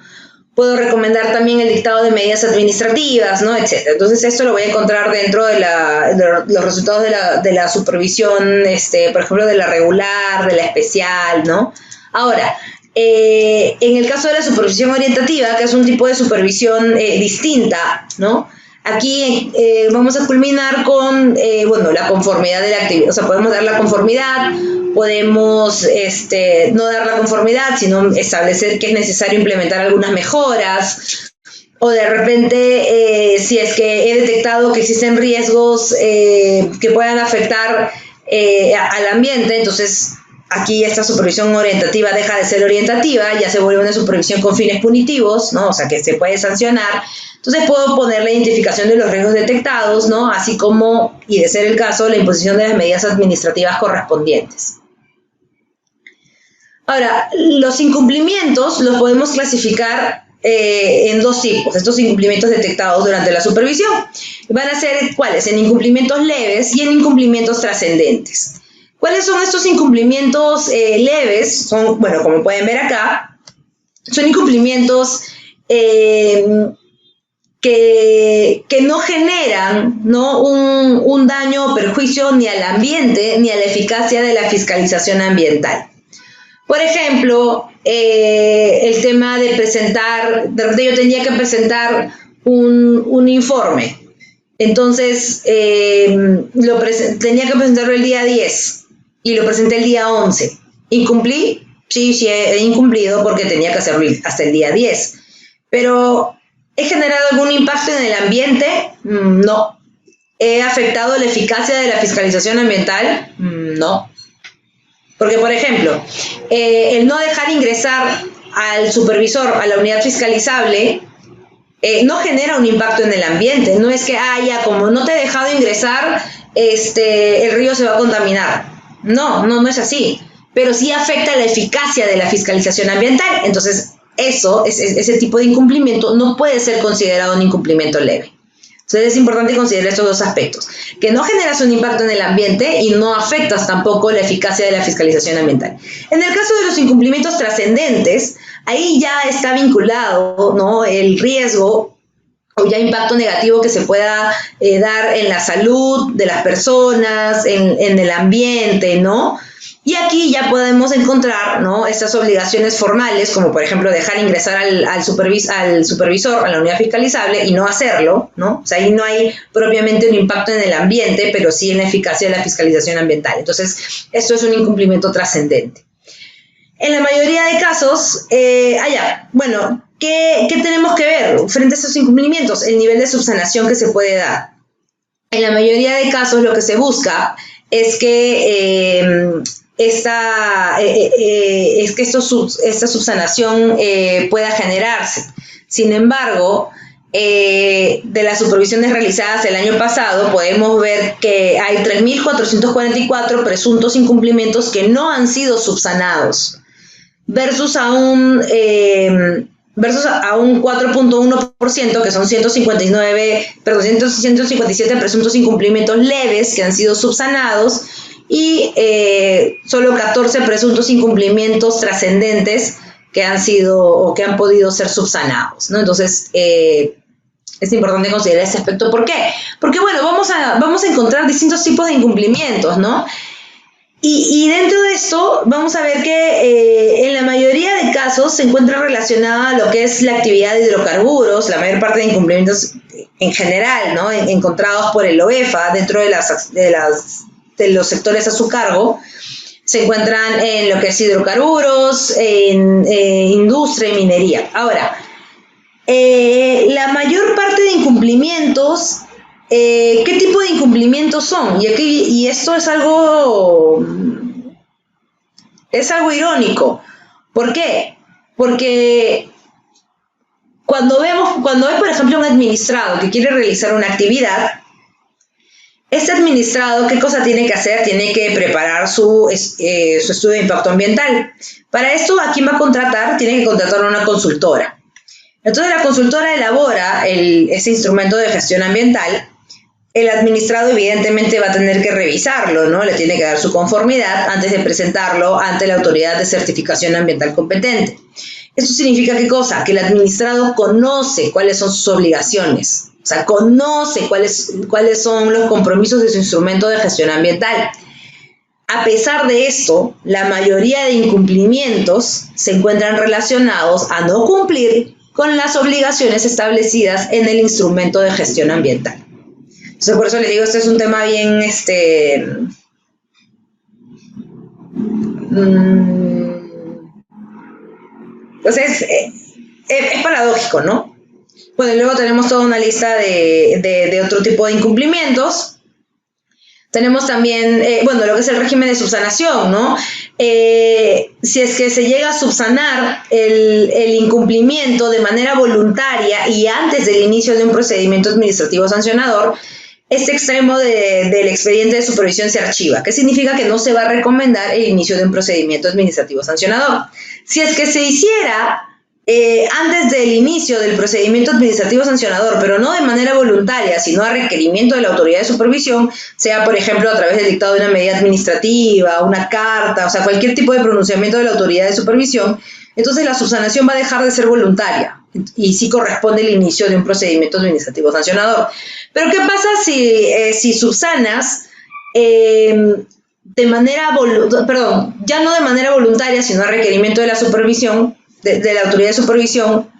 Puedo recomendar también el dictado de medidas administrativas, ¿no? Etcétera. Entonces esto lo voy a encontrar dentro de los resultados de la supervisión, por ejemplo, de la regular, de la especial, ¿no? Ahora, en el caso de la supervisión orientativa, que es un tipo de supervisión distinta, ¿no? Aquí vamos a culminar con, la conformidad de la actividad. O sea, podemos dar la conformidad, podemos no dar la conformidad, sino establecer que es necesario implementar algunas mejoras, o de repente, si es que he detectado que existen riesgos que puedan afectar al ambiente, entonces aquí esta supervisión orientativa deja de ser orientativa, ya se vuelve una supervisión con fines punitivos, ¿no? O sea, que se puede sancionar. Entonces puedo poner la identificación de los riesgos detectados, ¿no? Así como, y de ser el caso, la imposición de las medidas administrativas correspondientes. Ahora, los incumplimientos los podemos clasificar en dos tipos, estos incumplimientos detectados durante la supervisión. Van a ser, ¿cuáles? En incumplimientos leves y en incumplimientos trascendentes. ¿Cuáles son estos incumplimientos leves? Son, bueno, como pueden ver acá, son incumplimientos que no generan, ¿no?, un daño o perjuicio ni al ambiente ni a la eficacia de la fiscalización ambiental. Por ejemplo, el tema de presentar, de repente yo tenía que presentar un informe, entonces tenía que presentarlo el día 10 y lo presenté el día 11. ¿Incumplí? Sí, he incumplido porque tenía que hacerlo hasta el día 10. Pero, ¿he generado algún impacto en el ambiente? No. ¿He afectado la eficacia de la fiscalización ambiental? No. Porque, por ejemplo, el no dejar ingresar al supervisor a la unidad fiscalizable no genera un impacto en el ambiente. No es que, como no te he dejado ingresar, el río se va a contaminar. No es así. Pero sí afecta la eficacia de la fiscalización ambiental. Entonces, ese tipo de incumplimiento no puede ser considerado un incumplimiento leve. Entonces es importante considerar estos dos aspectos, que no generas un impacto en el ambiente y no afectas tampoco la eficacia de la fiscalización ambiental. En el caso de los incumplimientos trascendentes, ahí ya está vinculado, ¿no?, el riesgo o ya impacto negativo que se pueda dar en la salud de las personas, en el ambiente, ¿no? Y aquí ya podemos encontrar, ¿no?, estas obligaciones formales, como por ejemplo dejar ingresar al supervisor a la unidad fiscalizable y no hacerlo, ¿no? O sea, ahí no hay propiamente un impacto en el ambiente, pero sí en la eficacia de la fiscalización ambiental. Entonces, esto es un incumplimiento trascendente. En la mayoría de casos, ¿qué tenemos que ver frente a estos incumplimientos? El nivel de subsanación que se puede dar. En la mayoría de casos lo que se busca es que esta subsanación pueda generarse. Sin embargo, de las supervisiones realizadas el año pasado, podemos ver que hay 3.444 presuntos incumplimientos que no han sido subsanados, versus a un 4.1%, que son 157 presuntos incumplimientos leves que han sido subsanados, y solo 14 presuntos incumplimientos trascendentes que han sido o que han podido ser subsanados, ¿no? Entonces, es importante considerar ese aspecto. ¿Por qué? Porque, bueno, vamos a encontrar distintos tipos de incumplimientos, ¿no? Y dentro de esto vamos a ver que en la mayoría de casos se encuentra relacionada a lo que es la actividad de hidrocarburos, la mayor parte de incumplimientos en general, ¿no?, encontrados por el OEFA dentro de los sectores a su cargo, se encuentran en lo que es hidrocarburos, en industria y minería. Ahora, la mayor parte de incumplimientos, ¿qué tipo de incumplimientos son? Y esto es algo irónico. ¿Por qué? Porque cuando hay, por ejemplo, un administrado que quiere realizar una actividad, este administrado, ¿qué cosa tiene que hacer? Tiene que preparar su estudio de impacto ambiental. Para esto, ¿a quién va a contratar? Tiene que contratar a una consultora. Entonces, la consultora elabora ese instrumento de gestión ambiental. El administrado, evidentemente, va a tener que revisarlo, ¿no? Le tiene que dar su conformidad antes de presentarlo ante la autoridad de certificación ambiental competente. ¿Esto significa qué cosa? Que el administrado conoce cuáles son sus obligaciones. O sea, conoce cuáles son los compromisos de su instrumento de gestión ambiental. A pesar de esto, la mayoría de incumplimientos se encuentran relacionados a no cumplir con las obligaciones establecidas en el instrumento de gestión ambiental. Entonces, por eso les digo, este es un tema bien, pues es paradójico, ¿no? Bueno, y luego tenemos toda una lista de otro tipo de incumplimientos. Tenemos también, lo que es el régimen de subsanación, ¿no? Si es que se llega a subsanar el incumplimiento de manera voluntaria y antes del inicio de un procedimiento administrativo sancionador, este extremo del expediente de supervisión se archiva. ¿Qué significa? Que no se va a recomendar el inicio de un procedimiento administrativo sancionador. Si es que se hiciera antes del inicio del procedimiento administrativo sancionador, pero no de manera voluntaria, sino a requerimiento de la autoridad de supervisión, sea, por ejemplo, a través del dictado de una medida administrativa, una carta, o sea, cualquier tipo de pronunciamiento de la autoridad de supervisión, entonces la subsanación va a dejar de ser voluntaria y sí corresponde el inicio de un procedimiento administrativo sancionador. Pero ¿qué pasa si subsanas de manera, ya no de manera voluntaria, sino a requerimiento de la supervisión, de la autoridad de supervisión,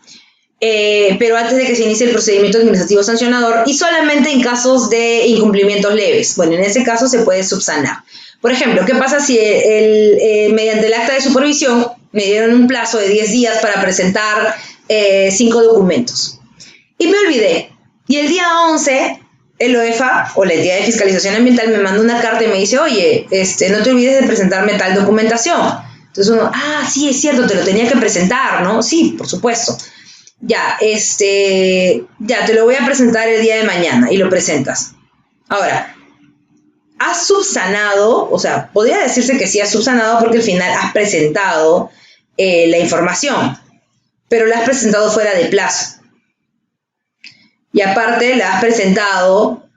pero antes de que se inicie el procedimiento administrativo sancionador y solamente en casos de incumplimientos leves? Bueno, en ese caso se puede subsanar. Por ejemplo, ¿qué pasa si mediante el acta de supervisión me dieron un plazo de 10 días para presentar 5 documentos? Y me olvidé. Y el día 11, el OEFA, o la entidad de fiscalización ambiental, me manda una carta y me dice, oye, no te olvides de presentarme tal documentación. Entonces uno, sí, es cierto, te lo tenía que presentar, ¿no? Sí, por supuesto. Ya, te lo voy a presentar el día de mañana y lo presentas. Ahora, has subsanado, o sea, podría decirse que sí has subsanado porque al final has presentado la información, pero la has presentado fuera de plazo. Y aparte la has presentado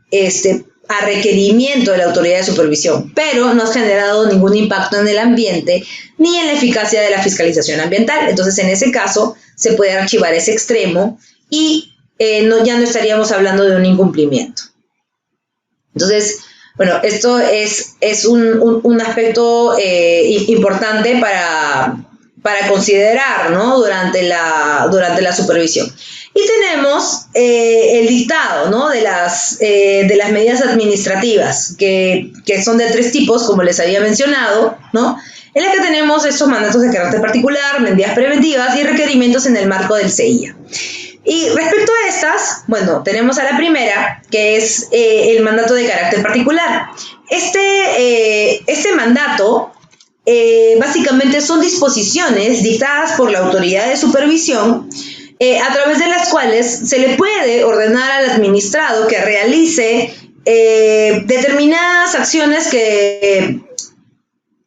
a requerimiento de la autoridad de supervisión, pero no has generado ningún impacto en el ambiente ni en la eficacia de la fiscalización ambiental. Entonces, en ese caso, se puede archivar ese extremo y ya no estaríamos hablando de un incumplimiento. Entonces, bueno, esto es un aspecto importante para considerar, ¿no? durante la supervisión. Y tenemos el dictado, ¿no? de las medidas administrativas, que son de 3 tipos, como les había mencionado, ¿no? En la que tenemos estos mandatos de carácter particular, medidas preventivas y requerimientos en el marco del CIA. Y respecto a estas, bueno, tenemos a la primera, que es el mandato de carácter particular. Este mandato básicamente son disposiciones dictadas por la autoridad de supervisión a través de las cuales se le puede ordenar al administrado que realice determinadas acciones que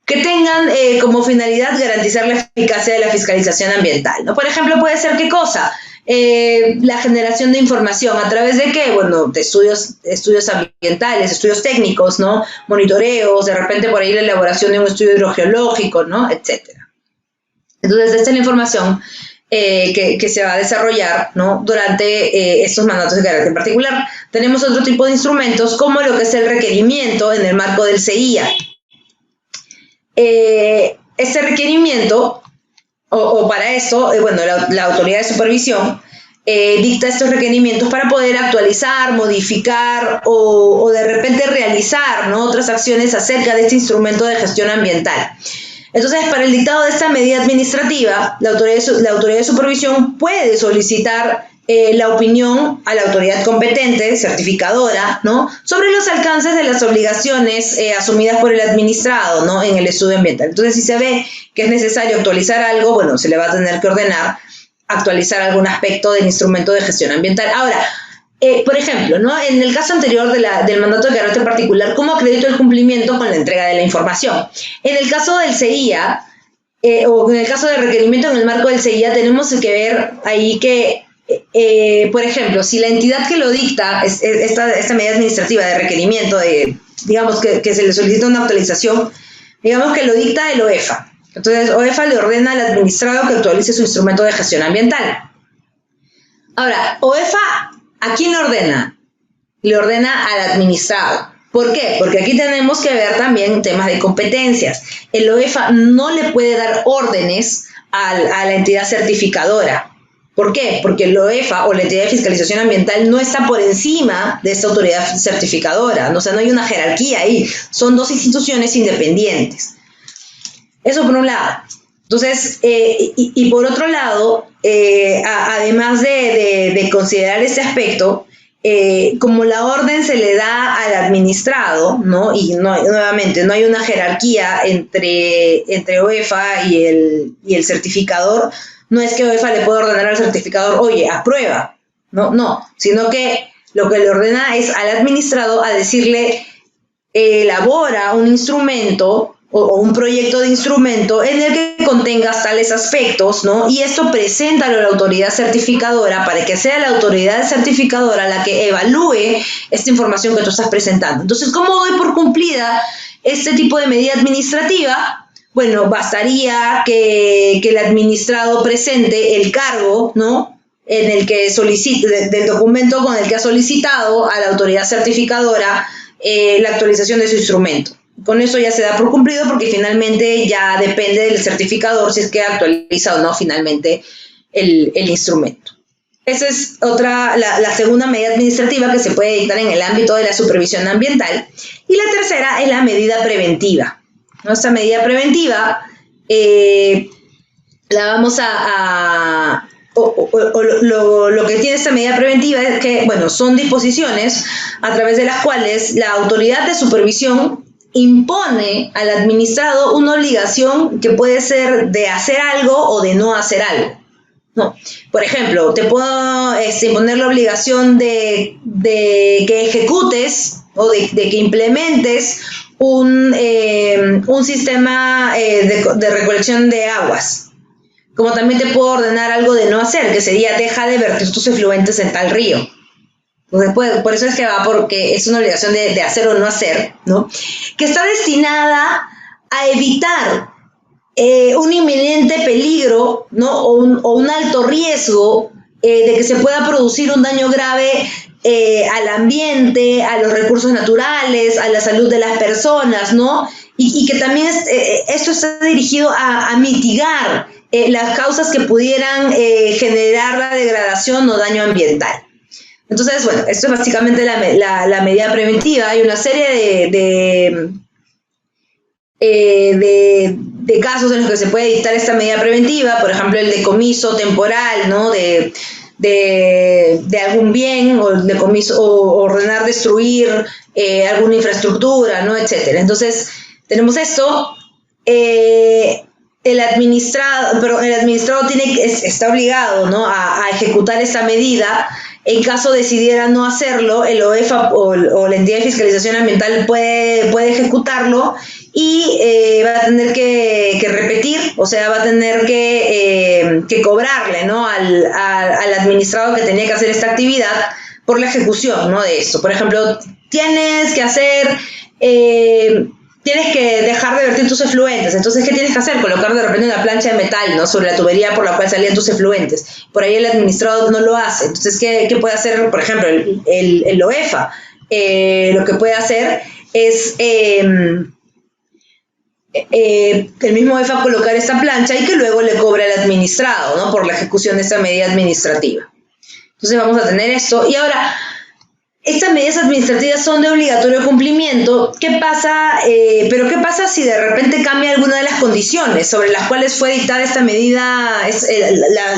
tengan como finalidad garantizar la eficacia de la fiscalización ambiental, ¿no? Por ejemplo, puede ser ¿qué cosa? La generación de información, ¿a través de qué? Bueno, de estudios ambientales, estudios técnicos, ¿no? Monitoreos, de repente por ahí la elaboración de un estudio hidrogeológico, ¿no? Etcétera. Entonces, esta es la información que se va a desarrollar, ¿no? Durante estos mandatos de carácter particular. Tenemos otro tipo de instrumentos, como lo que es el requerimiento en el marco del CIA. Este requerimiento, o para esto, la autoridad de supervisión dicta estos requerimientos para poder actualizar, modificar o de repente realizar, ¿no? otras acciones acerca de este instrumento de gestión ambiental. Entonces, para el dictado de esta medida administrativa, la autoridad de supervisión puede solicitar la opinión a la autoridad competente, certificadora, ¿no? sobre los alcances de las obligaciones asumidas por el administrado, ¿no? en el estudio ambiental. Entonces, si se ve que es necesario actualizar algo, bueno, se le va a tener que ordenar actualizar algún aspecto del instrumento de gestión ambiental. Ahora, por ejemplo, ¿no? en el caso anterior del mandato de carácter particular, ¿cómo acredito el cumplimiento con la entrega de la información? En el caso del CIA, o en el caso de requerimiento en el marco del CIA, tenemos que ver ahí que por ejemplo, si la entidad que lo dicta, esta medida administrativa de requerimiento, digamos que se le solicita una actualización, digamos que lo dicta el OEFA. Entonces, OEFA le ordena al administrado que actualice su instrumento de gestión ambiental. Ahora, OEFA, ¿a quién le ordena? Le ordena al administrado. ¿Por qué? Porque aquí tenemos que ver también temas de competencias. El OEFA no le puede dar órdenes a la entidad certificadora. ¿Por qué? Porque la OEFA o la entidad de fiscalización ambiental no está por encima de esta autoridad certificadora, ¿no? O sea, no hay una jerarquía ahí, son dos instituciones independientes. Eso por un lado. Entonces, y por otro lado, además de considerar este aspecto, como la orden se le da al administrado, ¿no? Y nuevamente no hay una jerarquía entre OEFA y el certificador. No es que OEFA le pueda ordenar al certificador, oye, aprueba, no, sino que lo que le ordena es al administrado a decirle, elabora un instrumento o un proyecto de instrumento en el que contengas tales aspectos, ¿no? Y esto preséntalo a la autoridad certificadora para que sea la autoridad certificadora la que evalúe esta información que tú estás presentando. Entonces, ¿cómo doy por cumplida este tipo de medida administrativa? Bueno, bastaría que el administrado presente el cargo, ¿no? En el que solicite, del documento con el que ha solicitado a la autoridad certificadora la actualización de su instrumento. Con eso ya se da por cumplido porque finalmente ya depende del certificador si es que actualiza o no finalmente el instrumento. Esa es la segunda medida administrativa que se puede dictar en el ámbito de la supervisión ambiental. Y la tercera es la medida preventiva. Esta medida preventiva la vamos lo que tiene esta medida preventiva es que, bueno, son disposiciones a través de las cuales la autoridad de supervisión impone al administrado una obligación que puede ser de hacer algo o de no hacer algo. No. Por ejemplo, te puedo imponer la obligación de que ejecutes o de que implementes un sistema de recolección de aguas. Como también te puedo ordenar algo de no hacer, que sería deja de verter tus efluentes en tal río. Entonces, por eso es que va, porque es una obligación de hacer o no hacer, ¿no? Que está destinada a evitar un inminente peligro, ¿no? o un alto riesgo de que se pueda producir un daño grave al ambiente, a los recursos naturales, a la salud de las personas, ¿no? Y que también esto está dirigido a mitigar las causas que pudieran generar la degradación o daño ambiental. Entonces, bueno, esto es básicamente la medida preventiva. Hay una serie de casos en los que se puede dictar esta medida preventiva, por ejemplo, el decomiso temporal, ¿no? de algún bien, o el decomiso, o ordenar destruir alguna infraestructura, ¿no? Etcétera. Entonces, tenemos esto. El administrado está obligado, ¿no? a ejecutar esta medida. En caso decidiera no hacerlo, el OEFA o la entidad de fiscalización ambiental puede ejecutarlo y va a tener que repetir, o sea, va a tener que cobrarle, ¿no? al administrado que tenía que hacer esta actividad por la ejecución, ¿no? de esto. Por ejemplo, tienes que dejar de vertir tus efluentes. Entonces, ¿qué tienes que hacer? Colocar de repente una plancha de metal, ¿no? sobre la tubería por la cual salían tus efluentes. Por ahí el administrador no lo hace. Entonces, ¿qué puede hacer? Por ejemplo, el OEFA lo que puede hacer es el mismo OEFA colocar esta plancha y que luego le cobre al administrado, ¿no? por la ejecución de esta medida administrativa. Entonces, vamos a tener esto. Y ahora, estas medidas administrativas son de obligatorio cumplimiento. ¿Qué pasa? Pero ¿qué pasa si de repente cambia alguna de las condiciones sobre las cuales fue dictada esta medida,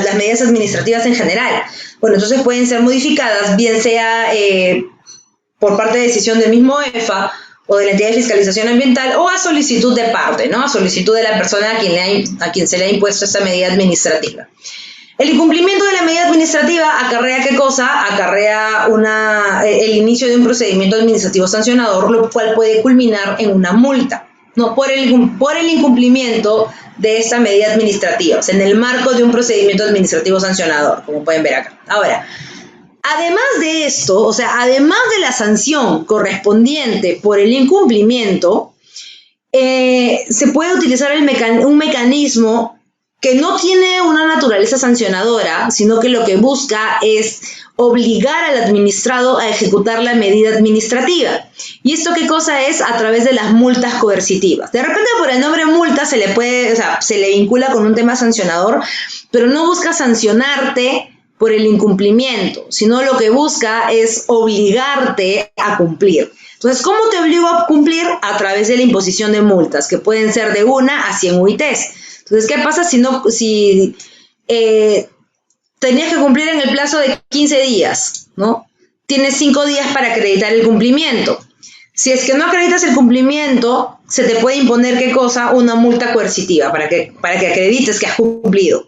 las medidas administrativas en general? Bueno, entonces pueden ser modificadas, bien sea por parte de decisión del mismo EFA o de la entidad de fiscalización ambiental o a solicitud de parte, ¿no? A solicitud de la persona a quien se le ha impuesto esta medida administrativa. El incumplimiento de la medida administrativa acarrea ¿qué cosa? Acarrea el inicio de un procedimiento administrativo sancionador, lo cual puede culminar en una multa, ¿no? por el incumplimiento de esta medida administrativa, o sea, en el marco de un procedimiento administrativo sancionador, como pueden ver acá. Ahora, además de esto, o sea, además de la sanción correspondiente por el incumplimiento, se puede utilizar un mecanismo que no tiene una naturaleza sancionadora, sino que lo que busca es obligar al administrado a ejecutar la medida administrativa. ¿Y esto qué cosa es? A través de las multas coercitivas. De repente por el nombre multa se le vincula con un tema sancionador, pero no busca sancionarte por el incumplimiento, sino lo que busca es obligarte a cumplir. Entonces, ¿cómo te obligo a cumplir? A través de la imposición de multas, que pueden ser de 1 a 100 UITs. Entonces, ¿qué pasa si tenías que cumplir en el plazo de 15 días, ¿no? Tienes 5 días para acreditar el cumplimiento. Si es que no acreditas el cumplimiento, se te puede imponer, ¿qué cosa? Una multa coercitiva para que acredites que has cumplido.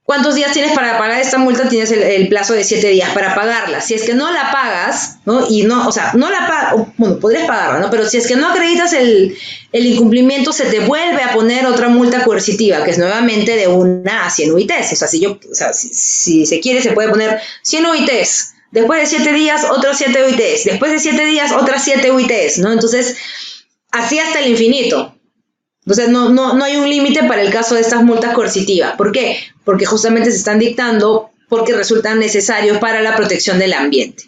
¿Cuántos días tienes para pagar esta multa? Tienes el plazo de 7 días para pagarla. Si es que no la pagas, ¿no? No la pagas, bueno, podrías pagarla, ¿no? Pero si es que no acreditas el incumplimiento, se te vuelve a poner otra multa coercitiva, que es nuevamente de 1 a 100 UITs. Si se quiere, se puede poner 100 UITs. Después de 7 días, otros 7 UITs. Después de 7 días, otras 7 UITs, ¿no? Entonces, así hasta el infinito. Entonces, no hay un límite para el caso de estas multas coercitivas. ¿Por qué? Porque justamente se están dictando porque resultan necesarios para la protección del ambiente.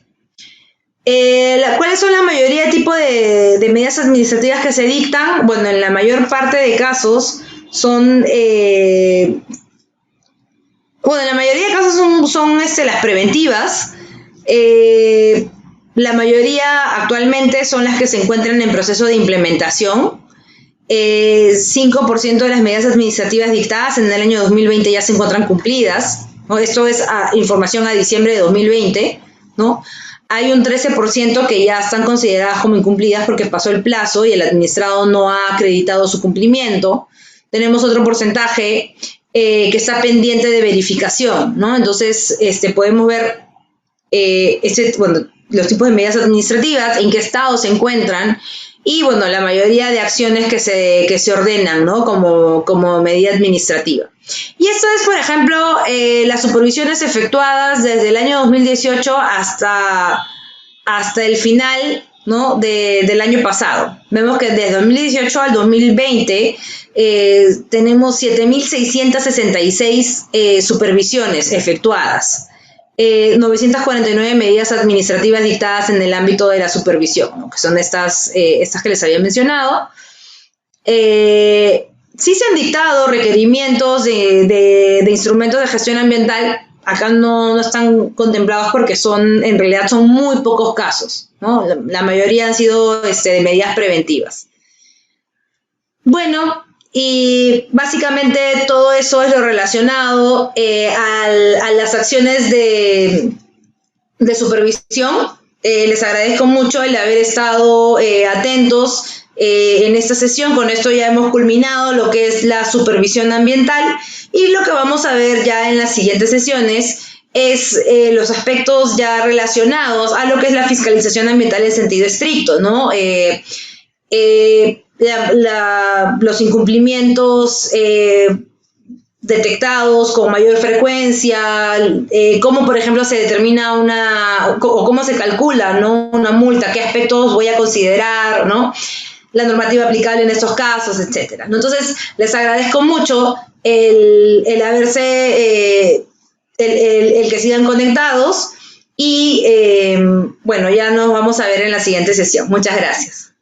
¿Cuáles son la mayoría de tipos de medidas administrativas que se dictan? Bueno, en la mayor parte de casos son las preventivas. La mayoría actualmente son las que se encuentran en proceso de implementación. 5% de las medidas administrativas dictadas en el año 2020 ya se encuentran cumplidas, ¿no? Esto es información a diciembre de 2020, ¿no? Hay un 13% que ya están consideradas como incumplidas porque pasó el plazo y el administrado no ha acreditado su cumplimiento. Tenemos otro porcentaje que está pendiente de verificación, ¿no? Entonces, podemos ver los tipos de medidas administrativas, en qué estado se encuentran y, bueno, la mayoría de acciones que se ordenan, ¿no? como medida administrativa. Y esto es, por ejemplo, las supervisiones efectuadas desde el año 2018 hasta el final, ¿no? del año pasado. Vemos que desde 2018 al 2020 tenemos 7.666 supervisiones efectuadas. 949 medidas administrativas dictadas en el ámbito de la supervisión, ¿no? Que son estas que les había mencionado. Sí se han dictado requerimientos de instrumentos de gestión ambiental. Acá no están contemplados porque en realidad son muy pocos casos, ¿no? La mayoría han sido de medidas preventivas. Bueno, y básicamente todo eso es lo relacionado a las acciones de supervisión. Les agradezco mucho el haber estado atentos en esta sesión. Con esto ya hemos culminado lo que es la supervisión ambiental y lo que vamos a ver ya en las siguientes sesiones es los aspectos ya relacionados a lo que es la fiscalización ambiental en sentido estricto, ¿no? Los incumplimientos detectados con mayor frecuencia, cómo, por ejemplo, se determina o cómo se calcula, ¿no? Una multa, qué aspectos voy a considerar, ¿no? La normativa aplicable en estos casos, etcétera, ¿no? Entonces, les agradezco mucho el haberse, el que sigan conectados y, bueno, ya nos vamos a ver en la siguiente sesión. Muchas gracias.